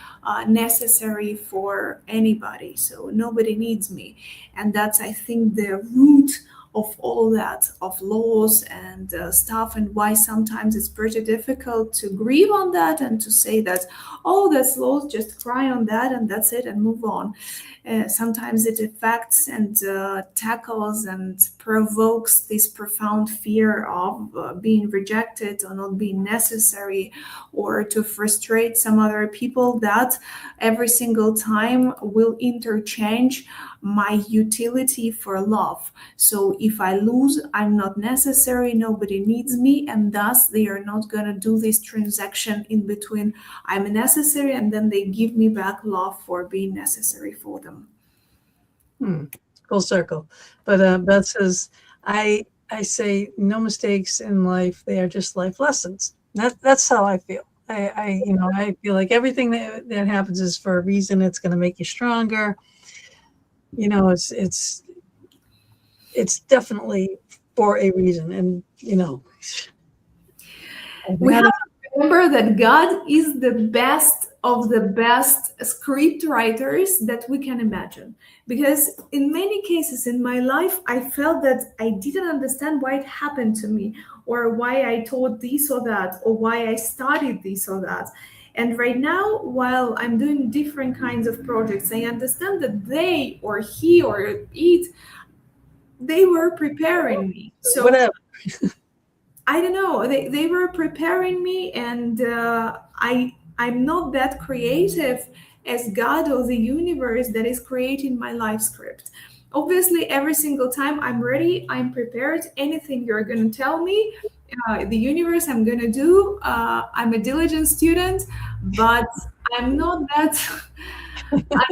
necessary for anybody. So nobody needs me. And that's, I think, the root of all that, of laws and stuff, and why sometimes it's pretty difficult to grieve on that and to say that, oh, that's laws, just cry on that and that's it and move on. Sometimes it affects and tackles and provokes this profound fear of being rejected or not being necessary, or to frustrate some other people, that every single time will interchange my utility for love. So if I lose, I'm not necessary, nobody needs me, and thus they are not going to do this transaction in between. I'm necessary, and then they give me back love for being necessary for them. Hmm. full circle. But Beth says, I say no mistakes in life. They are just life lessons. That's how I feel. I feel like everything that happens is for a reason. It's going to make you stronger. It's definitely for a reason. And, We have to remember that God is the best of the best script writers that we can imagine. Because in many cases in my life, I felt that I didn't understand why it happened to me, or why I taught this or that, or why I studied this or that. And right now, while I'm doing different kinds of projects, I understand that they or he or it, they were preparing me. So whatever. I don't know. They were preparing me, and I'm not that creative as God or the universe that is creating my life script. Obviously, every single time I'm ready, I'm prepared. Anything you're going to tell me, the universe, I'm going to do. I'm a diligent student, but I'm not that. I'm not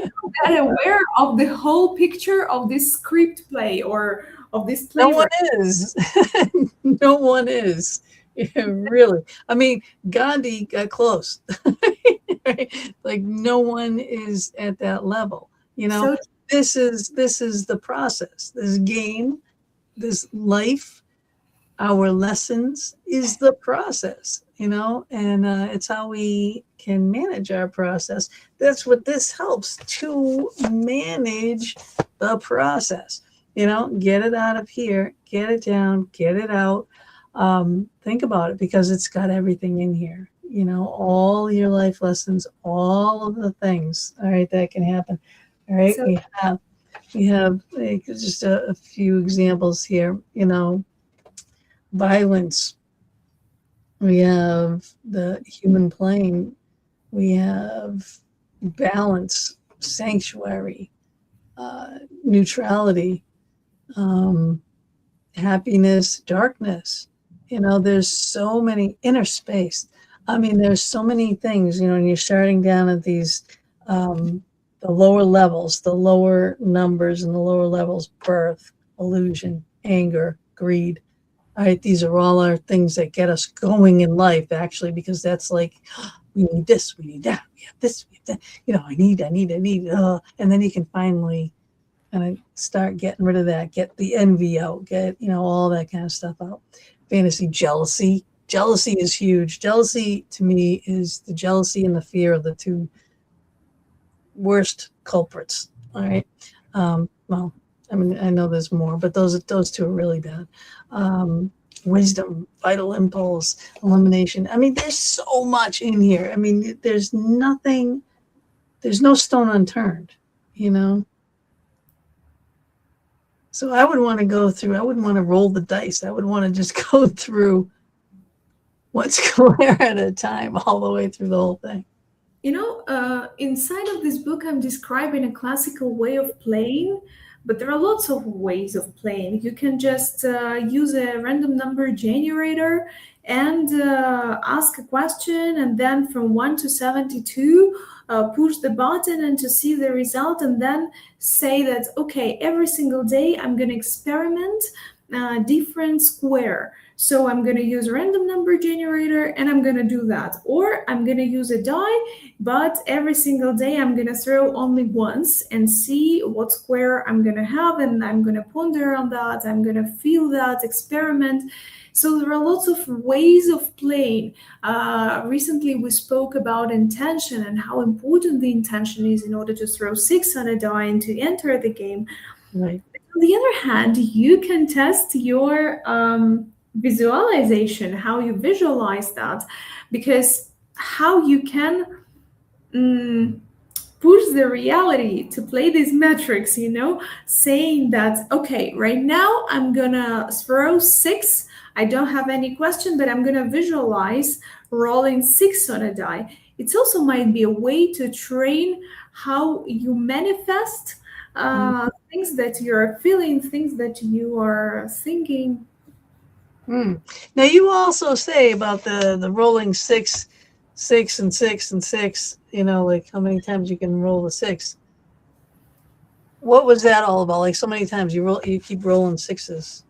that aware of the whole picture of this script play or of this play. No one is. No one is. Yeah, really. I mean, Gandhi got close. Right? Like no one is at that level. So This is the process. This game, this life, our lessons is the process. And it's how we can manage our process. That's what this helps to manage the process. Get it out of here, get it down, get it out. Think about it, because it's got everything in here. All your life lessons, all of the things. All right, that can happen. All right, So- we have like, just a few examples here. Violence. We have the human plane. We have balance, sanctuary, neutrality, happiness, darkness. There's so many inner space. I mean, there's so many things, and you're starting down at these, the lower levels, the lower numbers and the lower levels, birth, illusion, anger, greed. All right, these are all our things that get us going in life, actually, because that's like, we need this, we need that, we have this, we have that. I need, and then you can finally kind of start getting rid of that, get the envy out, get, all that kind of stuff out. Fantasy, jealousy. Jealousy is huge. Jealousy to me is the jealousy and the fear of the two worst culprits. All right. Well, I mean, I know there's more, but those two are really bad. Wisdom, vital impulse, elimination. I mean, there's so much in here. I mean, there's no stone unturned, So I would want to go through, I wouldn't want to roll the dice. I would want to just go through one square at a time, all the way through the whole thing. Inside of this book, I'm describing a classical way of playing, but there are lots of ways of playing. You can just use a random number generator and ask a question, and then from 1 to 72, push the button and to see the result, and then say that, okay, every single day I'm going to experiment different square. So I'm going to use a random number generator and I'm going to do that. Or I'm going to use a die, but every single day I'm going to throw only once and see what square I'm going to have, and I'm going to ponder on that. I'm going to feel that, experiment. So there are lots of ways of playing. Recently, we spoke about intention and how important the intention is in order to throw 6 on a die and to enter the game. Right. On the other hand, you can test your visualization, how you visualize that, because how you can push the reality to play these metrics, saying that, okay, right now I'm gonna throw 6. I don't have any question, but I'm gonna visualize rolling 6 on a die. It also might be a way to train how you manifest things that you're feeling, things that you are thinking. Now, you also say about the rolling 6, 6, and 6 and 6, like how many times you can roll a 6. what was that all about? Like so many times you keep rolling sixes.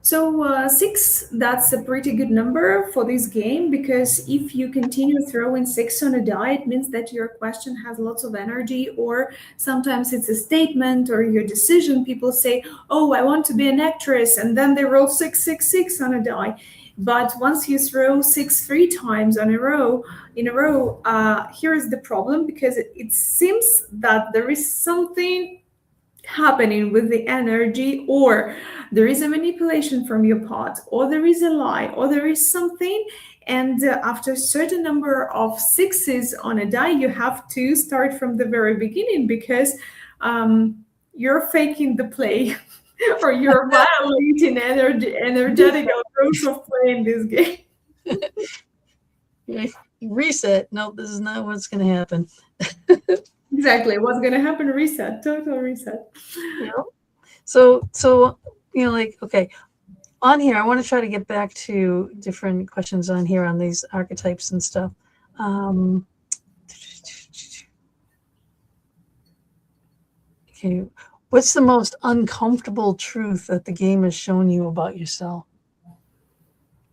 So six, that's a pretty good number for this game because if you continue throwing six on a die, it means that your question has lots of energy, or sometimes it's a statement or your decision. People say, "Oh, I want to be an actress," and then they roll 666 on a die. But once you throw six three times in a row, here is the problem because it seems that there is something happening with the energy, or there is a manipulation from your part, or there is a lie, or there is something. And after a certain number of sixes on a die, you have to start from the very beginning because you're faking the play or you're violating energetic approach of playing this game. Reset. No, this is not what's going to happen. Exactly. What's going to happen? Reset. Total reset. Yeah. So like, okay, on here, I want to try to get back to different questions on here on these archetypes and stuff. Okay, what's the most uncomfortable truth that the game has shown you about yourself?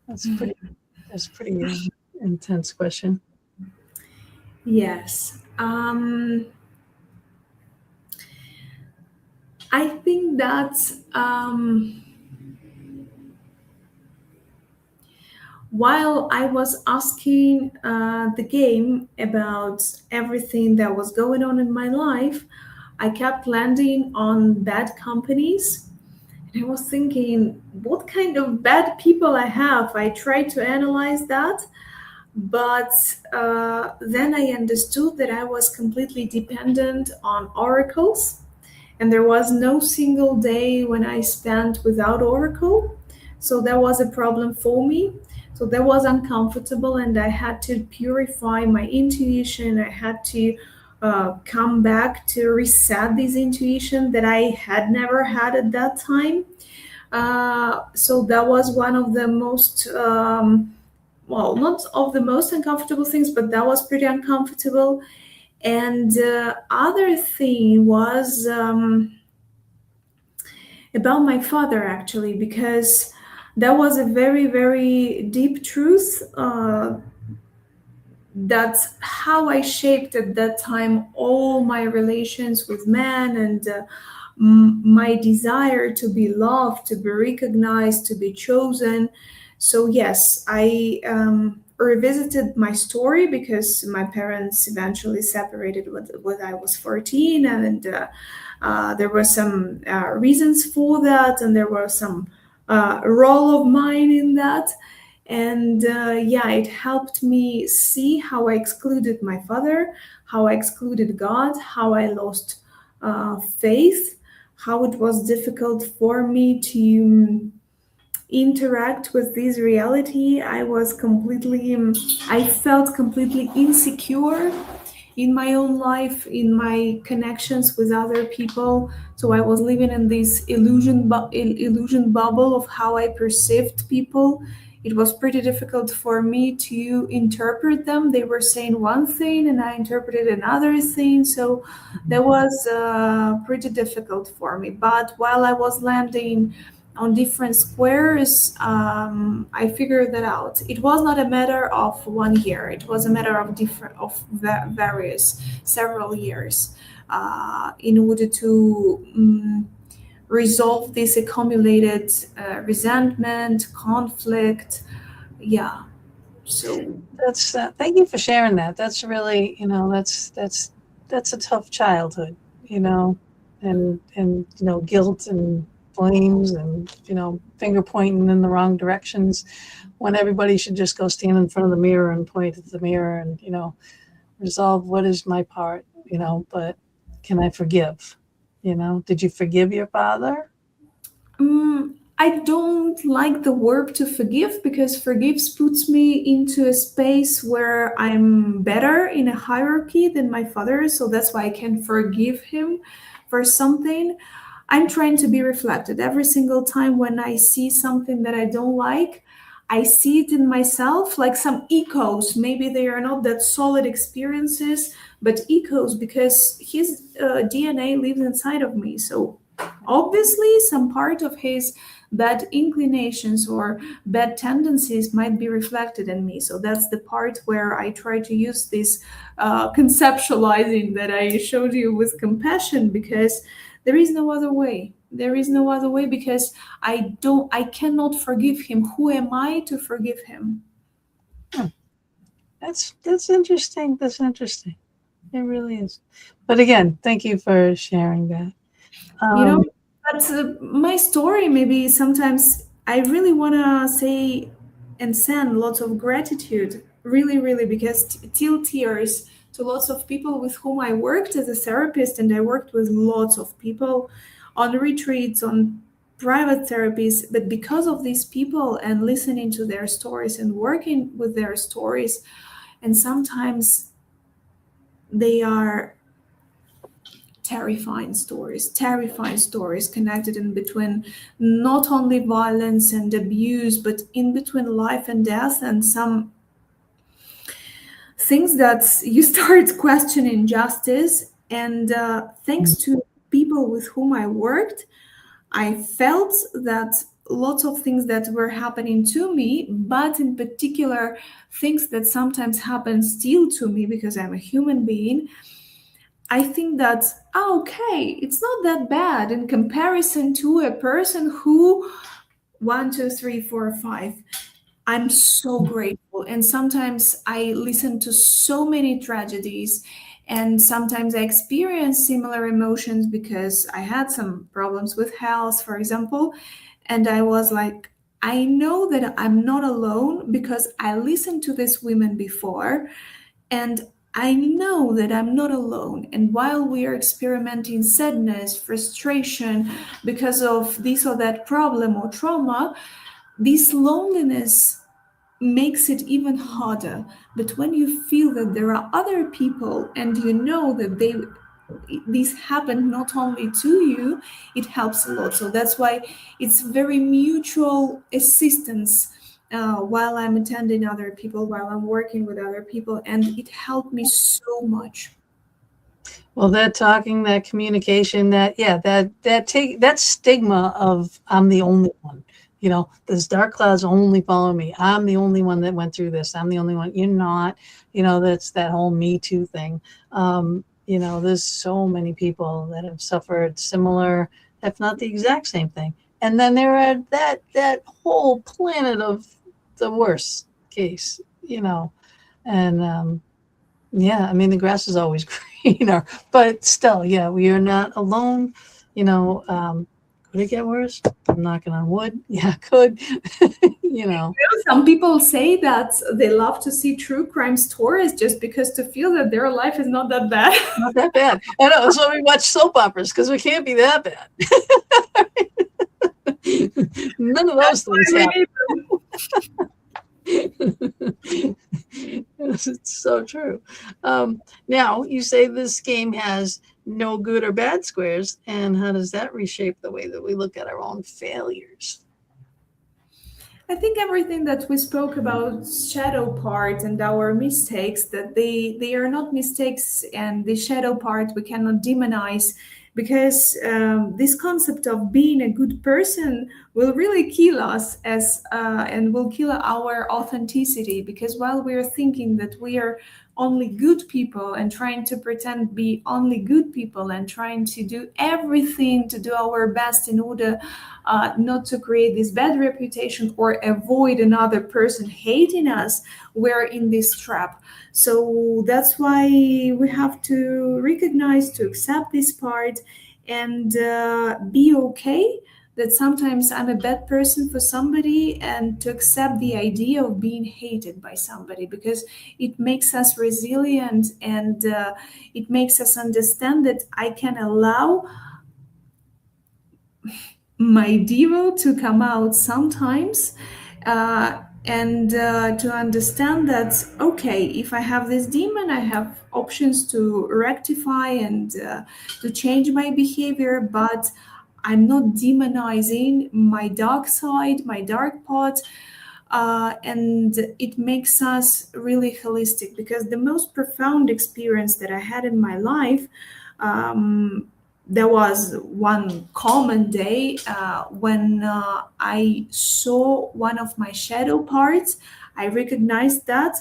That's pretty intense question. Yes. I think that while I was asking the game about everything that was going on in my life, I kept landing on bad companies. And I was thinking, what kind of bad people I have? I tried to analyze that, but then I understood that I was completely dependent on oracles, and there was no single day when I spent without oracle. So that was a problem for me. So that was uncomfortable, and I had to purify my intuition. I had to come back to reset this intuition that I had never had at that time. So that was one of the most well, not of the most uncomfortable things, but that was pretty uncomfortable. And other thing was about my father, actually, because that was a very, very deep truth. That's how I shaped at that time all my relations with men and my desire to be loved, to be recognized, to be chosen. So, yes, I revisited my story because my parents eventually separated when I was 14, and there were some reasons for that, and there were some role of mine in that. And yeah, it helped me see how I excluded my father, how I excluded God, how I lost faith, how it was difficult for me to interact with this reality. I felt completely insecure in my own life, in my connections with other people. So I was living in this illusion bubble of how I perceived people. It was pretty difficult for me to interpret them. They were saying one thing and I interpreted another thing. So that was pretty difficult for me. But while I was landing on different squares, I figured that out. It was not a matter of 1 year. It was a matter of various several years in order to resolve this accumulated resentment, conflict. Yeah. So That's thank you for sharing that. That's really, that's a tough childhood, and guilt and blames and finger pointing in the wrong directions when everybody should just go stand in front of the mirror and point at the mirror and resolve what is my part, but can I forgive? Did you forgive your father? I don't like the verb to forgive because forgives puts me into a space where I'm better in a hierarchy than my father. So that's why I can forgive him for something. I'm trying to be reflected every single time when I see something that I don't like. I see it in myself, like some echoes. Maybe they are not that solid experiences, but echoes, because his DNA lives inside of me. So obviously, some part of his bad inclinations or bad tendencies might be reflected in me. So that's the part where I try to use this conceptualizing that I showed you with compassion, because there is no other way. There is no other way, because I cannot forgive him. Who am I to forgive him? That's interesting. That's interesting. It really is. But again, thank you for sharing that. You know, Um, but my story, maybe sometimes I really want to say and send lots of gratitude, really, really, because till tears to lots of people with whom I worked as a therapist, and I worked with lots of people on retreats, on private therapies. But because of these people and listening to their stories and working with their stories, and sometimes they are terrifying stories connected in between not only violence and abuse, but in between life and death, and some things that you start questioning justice. And thanks to people with whom I worked, I felt that lots of things that were happening to me, but in particular, things that sometimes happen still to me because I'm a human being. I think that, okay, it's not that bad in comparison to a person who, one, two, three, four, five. I'm so grateful. And sometimes I listen to so many tragedies, and sometimes I experience similar emotions because I had some problems with health, for example. And I was like, I know that I'm not alone because I listened to these women before, and I know that I'm not alone. And while we are experimenting sadness, frustration because of this or that problem or trauma, this loneliness makes it even harder. But when you feel that there are other people and you know that this happened not only to you, it helps a lot. So that's why it's very mutual assistance, while I'm attending other people, while I'm working with other people, and it helped me so much. well, that talking, that communication, that stigma of I'm the only one. This dark clouds only follow me. I'm the only one that went through this. I'm the only one. You're not. That's that whole Me Too thing. There's so many people that have suffered similar, if not the exact same thing. And then there are that whole planet of the worst case. And yeah, I mean, the grass is always greener, but still, yeah, we are not alone. Could it get worse? I'm knocking on wood. Yeah, it could. you know, Some people say that they love to see true crime stories just because to feel that their life is not that bad. Not that bad. I know. So we watch soap operas because we can't be that bad. None of those things We happen. need It's so true. Now, you say this game has no good or bad squares, and how does that reshape the way that we look at our own failures? I think everything that we spoke about shadow part and our mistakes, that they are not mistakes, and the shadow part we cannot demonize, because this concept of being a good person will really kill us as and will kill our authenticity, because while we are thinking that we are only good people and trying to pretend be only good people and trying to do everything to do our best in order not to create this bad reputation or avoid another person hating us, we're in this trap. So that's why we have to recognize, to accept this part, and be okay that sometimes I'm a bad person for somebody, and to accept the idea of being hated by somebody, because it makes us resilient, and it makes us understand that I can allow my devil to come out sometimes, and to understand that, okay, if I have this demon, I have options to rectify and to change my behavior, but I'm not demonizing my dark side, my dark part. and it makes us really holistic, because the most profound experience that I had in my life, there was one common day when I saw one of my shadow parts. I recognized that,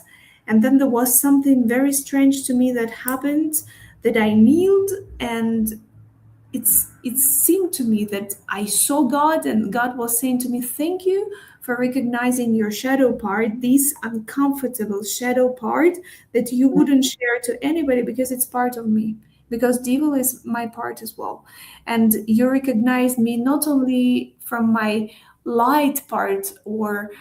and then there was something very strange to me that happened, that I kneeled, and it seemed to me that I saw God, and God was saying to me, "Thank you for recognizing your shadow part, this uncomfortable shadow part that you wouldn't share to anybody because it's part of me. Because devil is my part as well. And you recognized me not only from my light part, or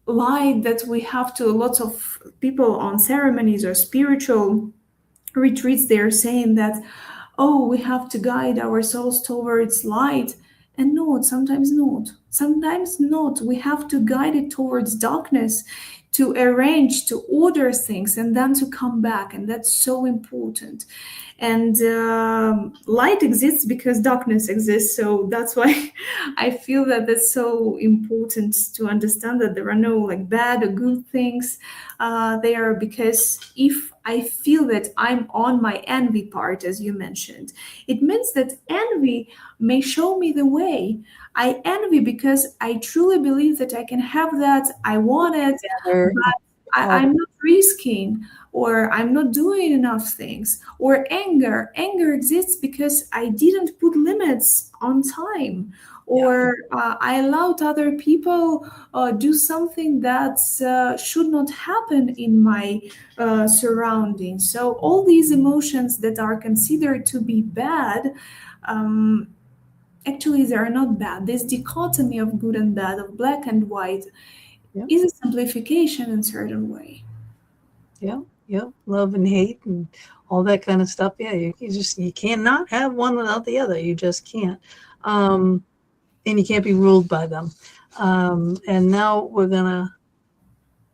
light that we have to lots of people on ceremonies or spiritual retreats, they're saying that, oh, we have to guide our souls towards light. And no, sometimes not. Sometimes not. We have to guide it towards darkness, to arrange, to order things, and then to come back. And that's so important. And light exists because darkness exists. So that's why I feel that that's so important to understand that there are no like bad or good things there, because if I feel that I'm on my envy part, as you mentioned, it means that envy may show me the way. I envy because I truly believe that I can have that, I want it, Or but I'm not risking, or I'm not doing enough things. Or anger. Anger exists because I didn't put limits on time, yeah, or I allowed other people do something that should not happen in my surroundings. So all these emotions that are considered to be bad, um, actually they are not bad. This dichotomy of good and bad, of black and white, yeah, is a simplification in certain way. yeah, yeah. Love and hate and all that kind of stuff. Yeah, you cannot have one without the other. You just can't. Um, and you can't be ruled by them. And now we're gonna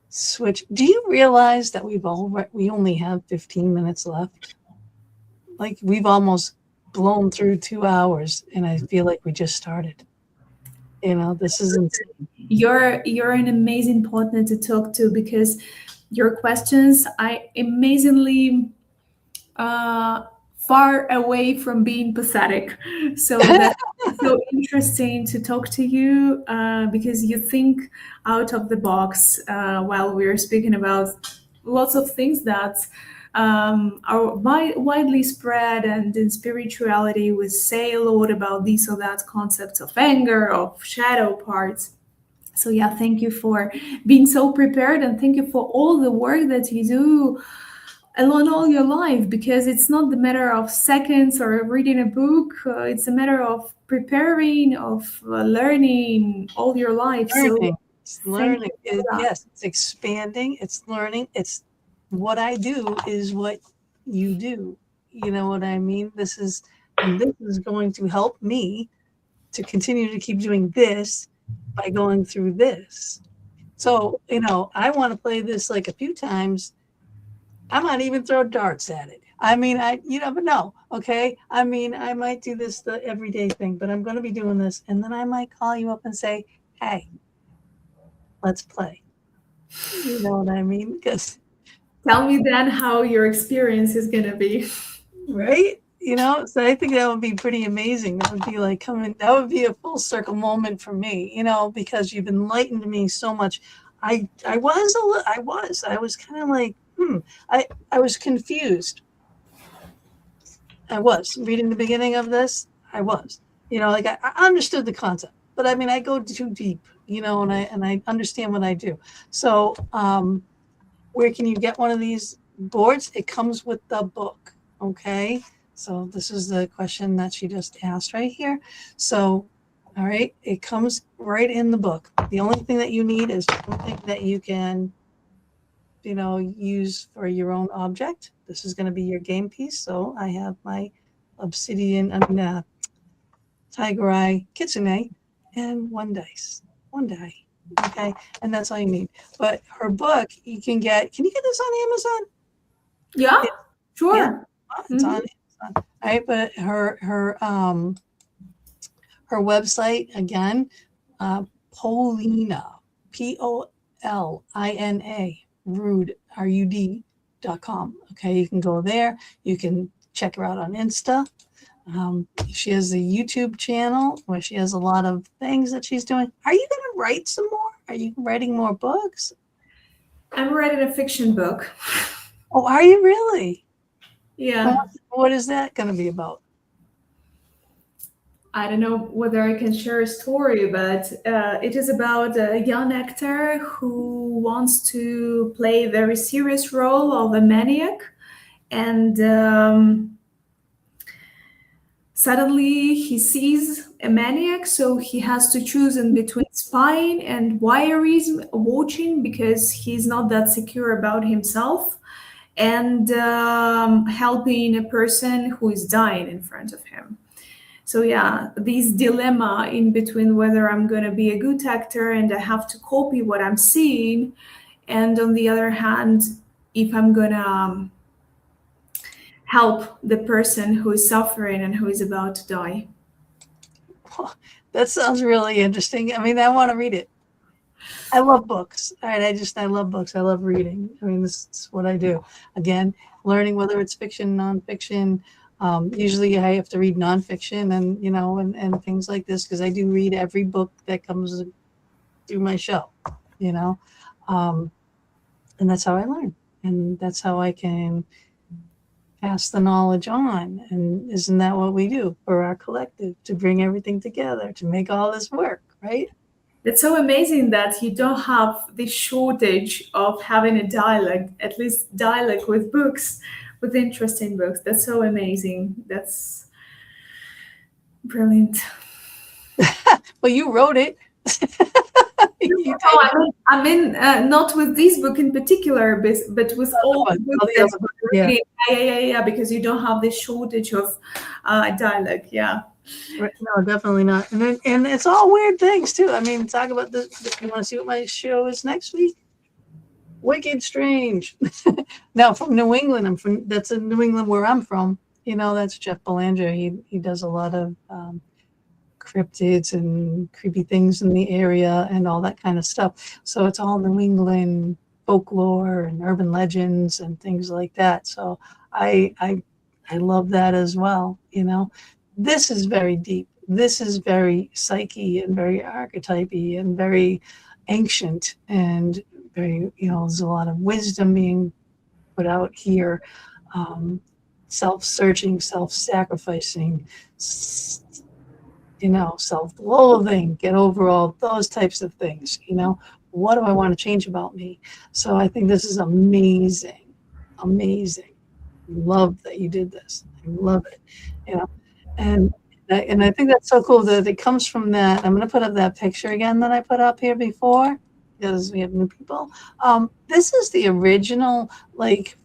switch. Do you realize that we only have 15 minutes left? Like we've almost blown through 2 hours, and I feel like we just started. This is insane. You're an amazing partner to talk to, because your questions are amazingly uh, far away from being pathetic. So that's so interesting to talk to you, because you think out of the box while we're speaking about lots of things that are widely spread. And in spirituality, we say a lot about this or that concepts of anger, of shadow parts. So yeah, thank you for being so prepared, and thank you for all the work that you do along all your life, because it's not the matter of seconds or reading a book. It's a matter of preparing, of learning all your life. So Learning. It's thank learning. you for that. Yes, it's expanding. It's learning. It's what I do is what you do. You know what I mean? This is going to help me to continue to keep doing this by going through this. So, I want to play this like a few times. I might even throw darts at it. I mean, you never know. Okay. I mean, I might do this the everyday thing, but I'm going to be doing this. And then I might call you up and say, hey, let's play. You know what I mean? Because, Tell me then how your experience is going to be. right? So I think that would be pretty amazing. That would be that would be a full circle moment for me, because you've enlightened me so much. I was kind of like, I was confused. I was reading the beginning of this. I was, like I understood the concept, but I mean, I go too deep, and I understand what I do. So, where can you get one of these boards? It comes with the book. Okay. So this is the question that she just asked right here. So, all right, it comes right in the book. The only thing that you need is something that you can, use for your own object. This is going to be your game piece. So I have my obsidian, tiger eye kitsune and one die. Okay. And that's all you need. But her book, can you get this on Amazon? Yeah, It, yeah, sure. it's on Mhm. Amazon. All right. But her website again, Polina, Polina Rud.com. Okay, you can go there. You can check her out on Insta. She has a YouTube channel where she has a lot of things that she's doing. Are you going to write some more? Are you writing more books? I'm writing a fiction book. Oh, are you really? Yeah. What is that going to be about? I don't know whether I can share a story, but it is about a young actor who wants to play a very serious role of a maniac, and suddenly he sees a maniac, so he has to choose in between spying and voyeurism, watching, because he's not that secure about himself, and helping a person who is dying in front of him. So yeah, this dilemma in between whether I'm going to be a good actor and I have to copy what I'm seeing, and on the other hand, if I'm going to help the person who is suffering and who is about to die. That sounds really interesting. I mean, I want to read it. I love books. All right, I love books. I love reading. I mean, this is what I do. Again, learning whether it's fiction, nonfiction. Usually I have to read nonfiction and, and things like this, because I do read every book that comes through my show, and that's how I learn. And that's how I can pass the knowledge on. And isn't that what we do for our collective, to bring everything together, to make all this work, right? It's so amazing that you don't have this shortage of having a dialogue, at least dialogue with books, with interesting books. That's so amazing. That's brilliant. Well, you wrote it. I mean, not with this book in particular, but with all the books that you're reading. Yeah, because you don't have this shortage of dialogue. Yeah. No, definitely not. And it's all weird things too. I mean, talk about this. If you want to see what my show is next week, Wicked Strange. Now from New England. That's in New England where I'm from. That's Jeff Belanger. He does a lot of cryptids and creepy things in the area and all that kind of stuff. So it's all New England folklore and urban legends and things like that. So I love that as well. This is very deep. This is very psyche and very archetypey and very ancient, and very, there's a lot of wisdom being put out here. Self-searching, self-sacrificing, self-loathing, get over all those types of things. What do I want to change about me? So I think this is amazing. Love that you did this. I love it. And I think that's so cool that it comes from that. I'm going to put up that picture again that I put up here before, because we have new people. This is the original,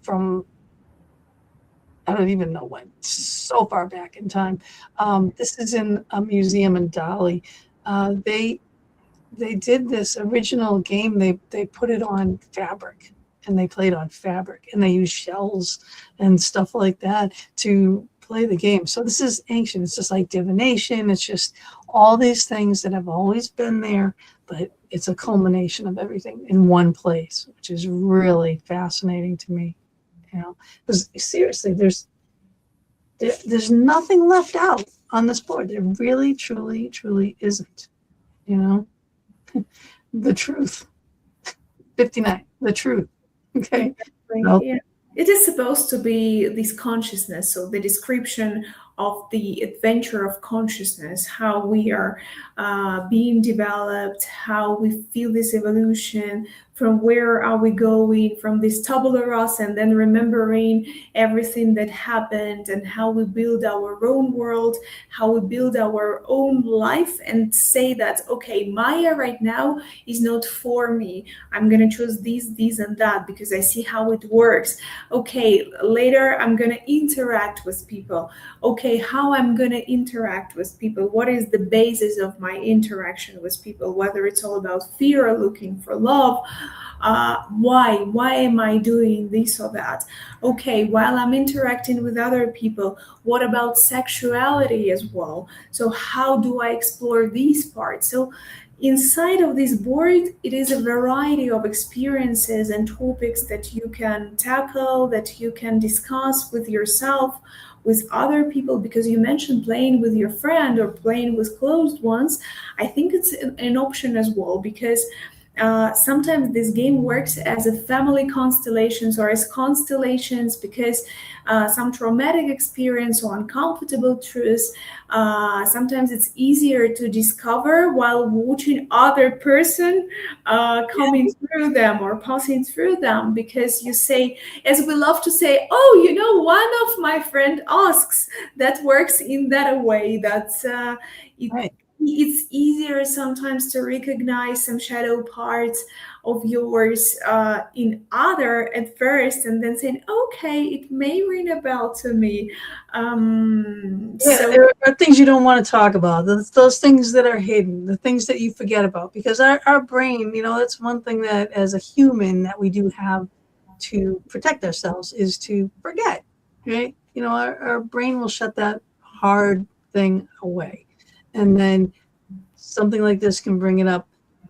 from, I don't even know when, so far back in time. This is in a museum in Dali. They did this original game. They put it on fabric, and they played on fabric, and they used shells and stuff like that to play the game. So this is ancient. It's just like divination. It's just all these things that have always been there, but it's a culmination of everything in one place, which is really fascinating to me. Because seriously, there's nothing left out on this board. There really, truly, truly isn't. The truth. 59. The truth. Okay. Yeah. It is supposed to be this consciousness, so the description of the adventure of consciousness, how we are being developed, how we feel this evolution, from where are we going, from this tabula rasa, and then remembering everything that happened and how we build our own world, how we build our own life, and say that, okay, Maya right now is not for me. I'm going to choose this, and that because I see how it works. Okay, later I'm going to interact with people. Okay, how I'm going to interact with people. What is the basis of my interaction with people? Whether it's all about fear or looking for love. Why am I doing this or that? Okay, while I'm interacting with other people, what about sexuality as well? So how do I explore these parts? So inside of this board, it is a variety of experiences and topics that you can tackle, that you can discuss with yourself, with other people, because you mentioned playing with your friend or playing with closed ones. I think it's an option as well, because sometimes this game works as a family constellations or as constellations, because some traumatic experience or uncomfortable truths, sometimes it's easier to discover while watching other person coming through them or passing through them, because you say, as we love to say, oh, one of my friend asks, that works in that way, that's it, Right. it's easier sometimes to recognize some shadow parts of yours in other at first, and then saying, okay, it may ring a bell to me. Yeah, So there are things you don't want to talk about. Those things that are hidden, the things that you forget about, because our brain, that's one thing that as a human that we do have to protect ourselves is to forget, right? Our brain will shut that hard thing away. And then something like this can bring it up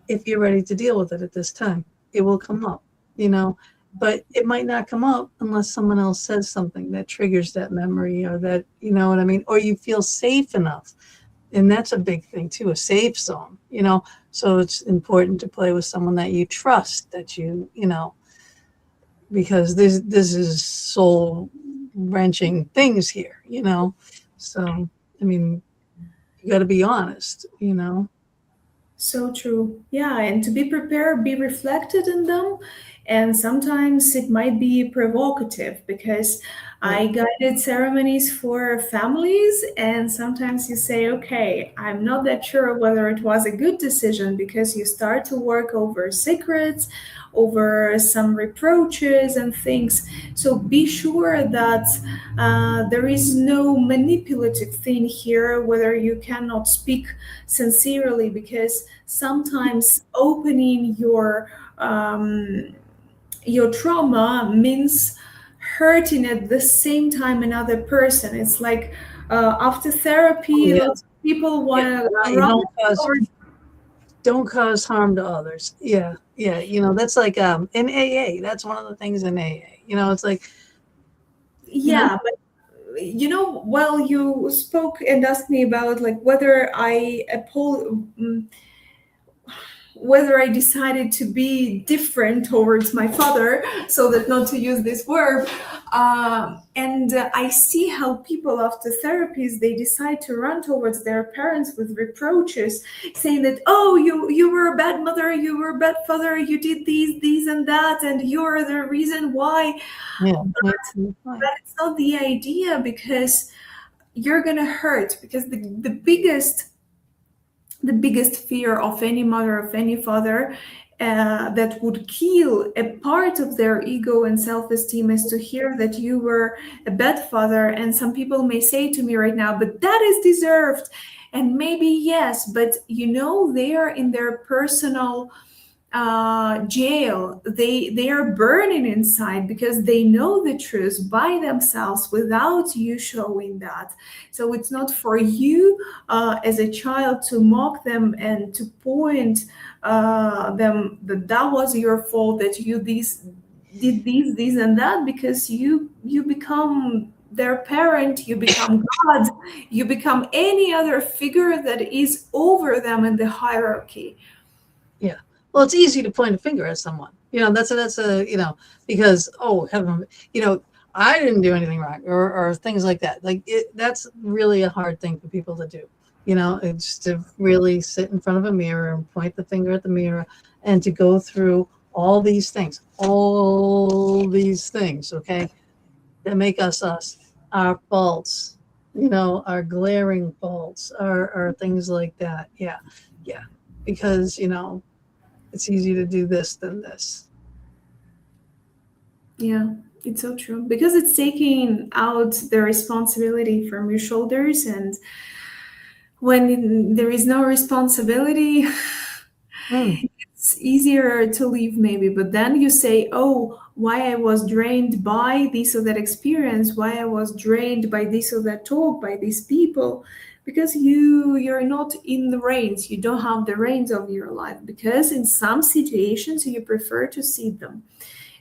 if you're ready to deal with it at this time. It will come up, but it might not come up unless someone else says something that triggers that memory, or that, you know what I mean, or you feel safe enough. And that's a big thing too, a safe zone, so it's important to play with someone that you trust, that because this is soul wrenching things here, so I mean, you got to be honest. so true. Yeah, and to be prepared, be reflected in them. And sometimes it might be provocative, because Right. I guided ceremonies for families, and sometimes you say, okay, I'm not that sure whether it was a good decision, because you start to work over secrets, over some reproaches and things. So be sure that there is no manipulative thing here, whether you cannot speak sincerely, because sometimes opening your trauma means hurting at the same time another person. It's like after Oh, therapy, yeah. lots of people want Yeah, to you run cause over. don't cause harm to others. Yeah, yeah. That's like in AA. That's one of the things in AA. It's like, you know, Yeah, but while you spoke and asked me about like whether I decided to be different towards my father, so that not to use this word. And I see how people after therapies, they decide to run towards their parents with reproaches, saying that, oh, you were a bad mother, you were a bad father, you did these and that, and you're the reason why. yeah, But that's not the idea, because you're gonna hurt, because the biggest fear of any mother, of any father, that would kill a part of their ego and self-esteem, is to hear that you were a bad father. And some people may say to me right now, but that is deserved. And maybe yes, but they are in their personal jail. They are burning inside, because they know the truth by themselves without you showing that. So it's not for you as a child to mock them and to point them that was your fault, that you did these and that, because you become their parent, you become God, you become any other figure that is over them in the hierarchy. yeah. Well, it's easy to point a finger at someone. That's a because, oh heaven, I didn't do anything wrong, or things like that. Like that's really a hard thing for people to do. It's to really sit in front of a mirror and point the finger at the mirror, and to go through all these things, okay, that make us us, our faults, our glaring faults, or things like that. Yeah, yeah, because it's easier to do this than this. Yeah, it's so true, because it's taking out the responsibility from your shoulders, and when there is no responsibility, Mm, it's easier to leave maybe. But then you say, oh, why I was drained by this or that experience, why I was drained by this or that talk, by these people, because you're not in the reins. You don't have the reins of your life, because in some situations you prefer to see them.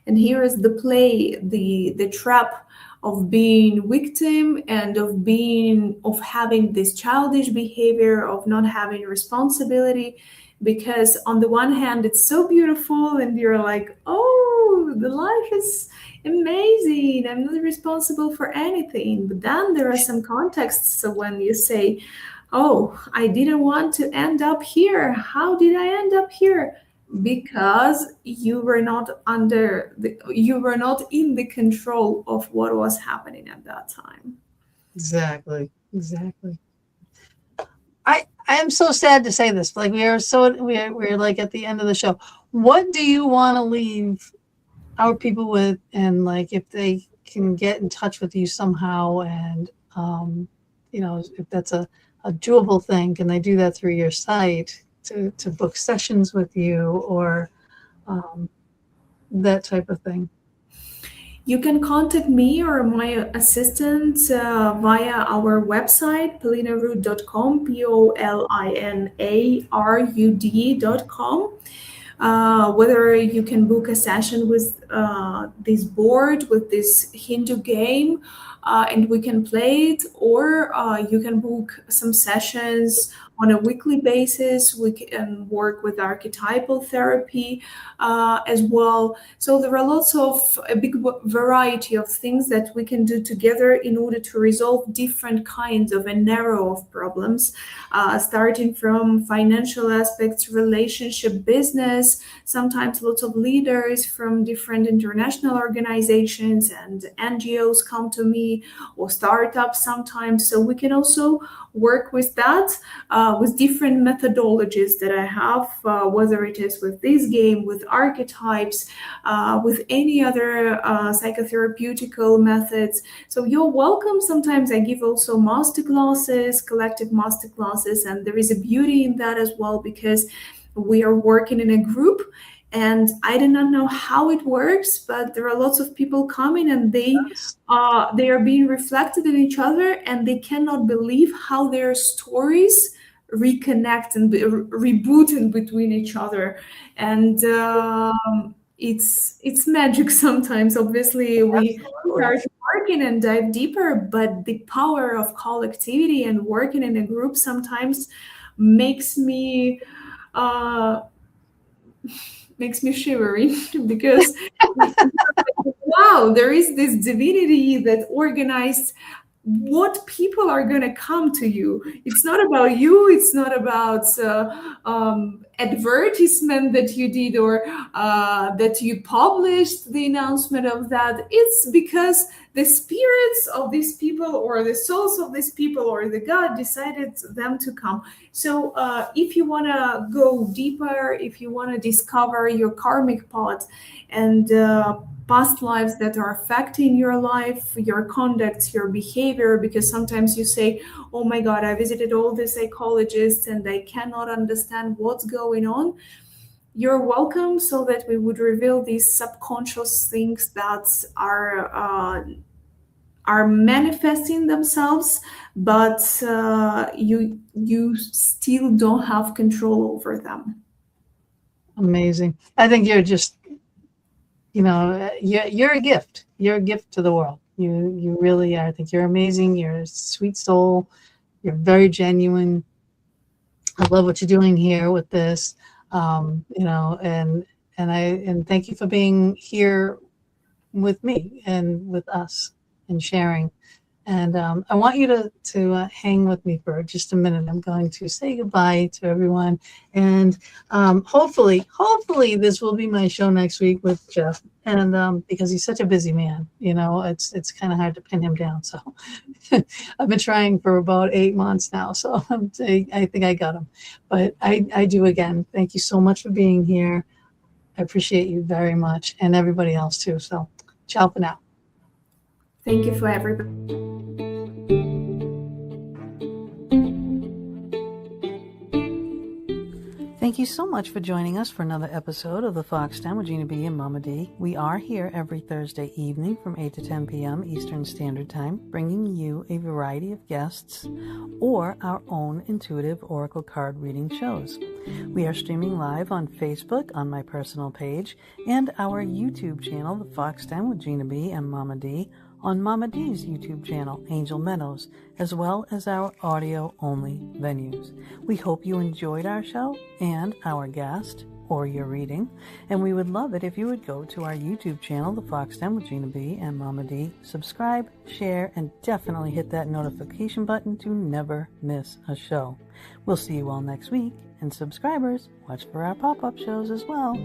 And here is the play, the trap of being victim, and of having this childish behavior, of not having responsibility. Because on the one hand it's so beautiful and you're like, oh, the life is amazing, I'm not responsible for anything. But then there are some contexts, so when you say, oh, I didn't want to end up here, how did I end up here? Because you were not you were not in the control of what was happening at that time. Exactly. I am so sad to say this. Like we're like at the end of the show. What do you want to leave our people with? And like if they can get in touch with you somehow, and if that's a doable thing, can they do that through your site to book sessions with you, or that type of thing? You can contact me or my assistant via our website, polinarud.com, POLINARUD.com. Whether you can book a session with this board, with this Hindu game, and we can play it, or you can book some sessions on a weekly basis. We can work with archetypal therapy as well. So there are lots of a big variety of things that we can do together in order to resolve different kinds of an array of problems, starting from financial aspects, relationship, business. Sometimes lots of leaders from different international organizations and NGOs come to me, or startups sometimes. So we can also work with that, with different methodologies that I have, whether it is with this game, with archetypes, with any other psychotherapeutical methods. So you're welcome. Sometimes I give also master classes, collective master classes, and there is a beauty in that as well, because we are working in a group. And I do not know how it works, but there are lots of people coming, and they are being reflected in each other, and they cannot believe how their stories reconnect and reboot in between each other. And it's magic sometimes. Obviously, we start working and dive deeper, but the power of collectivity and working in a group sometimes makes me shivering because wow, there is this divinity that organized what people are going to come to you. It's not about you. It's not about advertisement that you did, or that you published the announcement of that. It's because the spirits of these people, or the souls of these people, or the God decided them to come. So if you want to go deeper, if you want to discover your karmic path and past lives that are affecting your life, your conduct, your behavior, because sometimes you say, oh my God, I visited all the psychologists and I cannot understand what's going on. You're welcome, so that we would reveal these subconscious things that are manifesting themselves, but you still don't have control over them. Amazing. I think you're just, you're a gift. You're a gift to the world. You really are. I think you're amazing. You're a sweet soul. You're very genuine. I love what you're doing here with this. And thank you for being here with me and with us and sharing. And I want you to hang with me for just a minute. I'm going to say goodbye to everyone. And hopefully this will be my show next week with Jeff. And because he's such a busy man, it's kind of hard to pin him down. So I've been trying for about 8 months now. So I think I got him. But I do again. Thank you so much for being here. I appreciate you very much, and everybody else too. So ciao for now. Thank you for everybody. Thank you so much for joining us for another episode of the Fox Den with Gina B and Mama D. We are here every Thursday evening from 8 to 10 p.m. Eastern Standard Time, bringing you a variety of guests or our own intuitive oracle card reading shows. We are streaming live on Facebook on my personal page and our YouTube channel, The Fox Den with Gina B and Mama D, on Mama D's YouTube channel, Angel Meadows, as well as our audio-only venues. We hope you enjoyed our show and our guest or your reading, and we would love it if you would go to our YouTube channel, The Fox Den with Gina B and Mama D, subscribe, share, and definitely hit that notification button to never miss a show. We'll see you all next week, and subscribers, watch for our pop-up shows as well.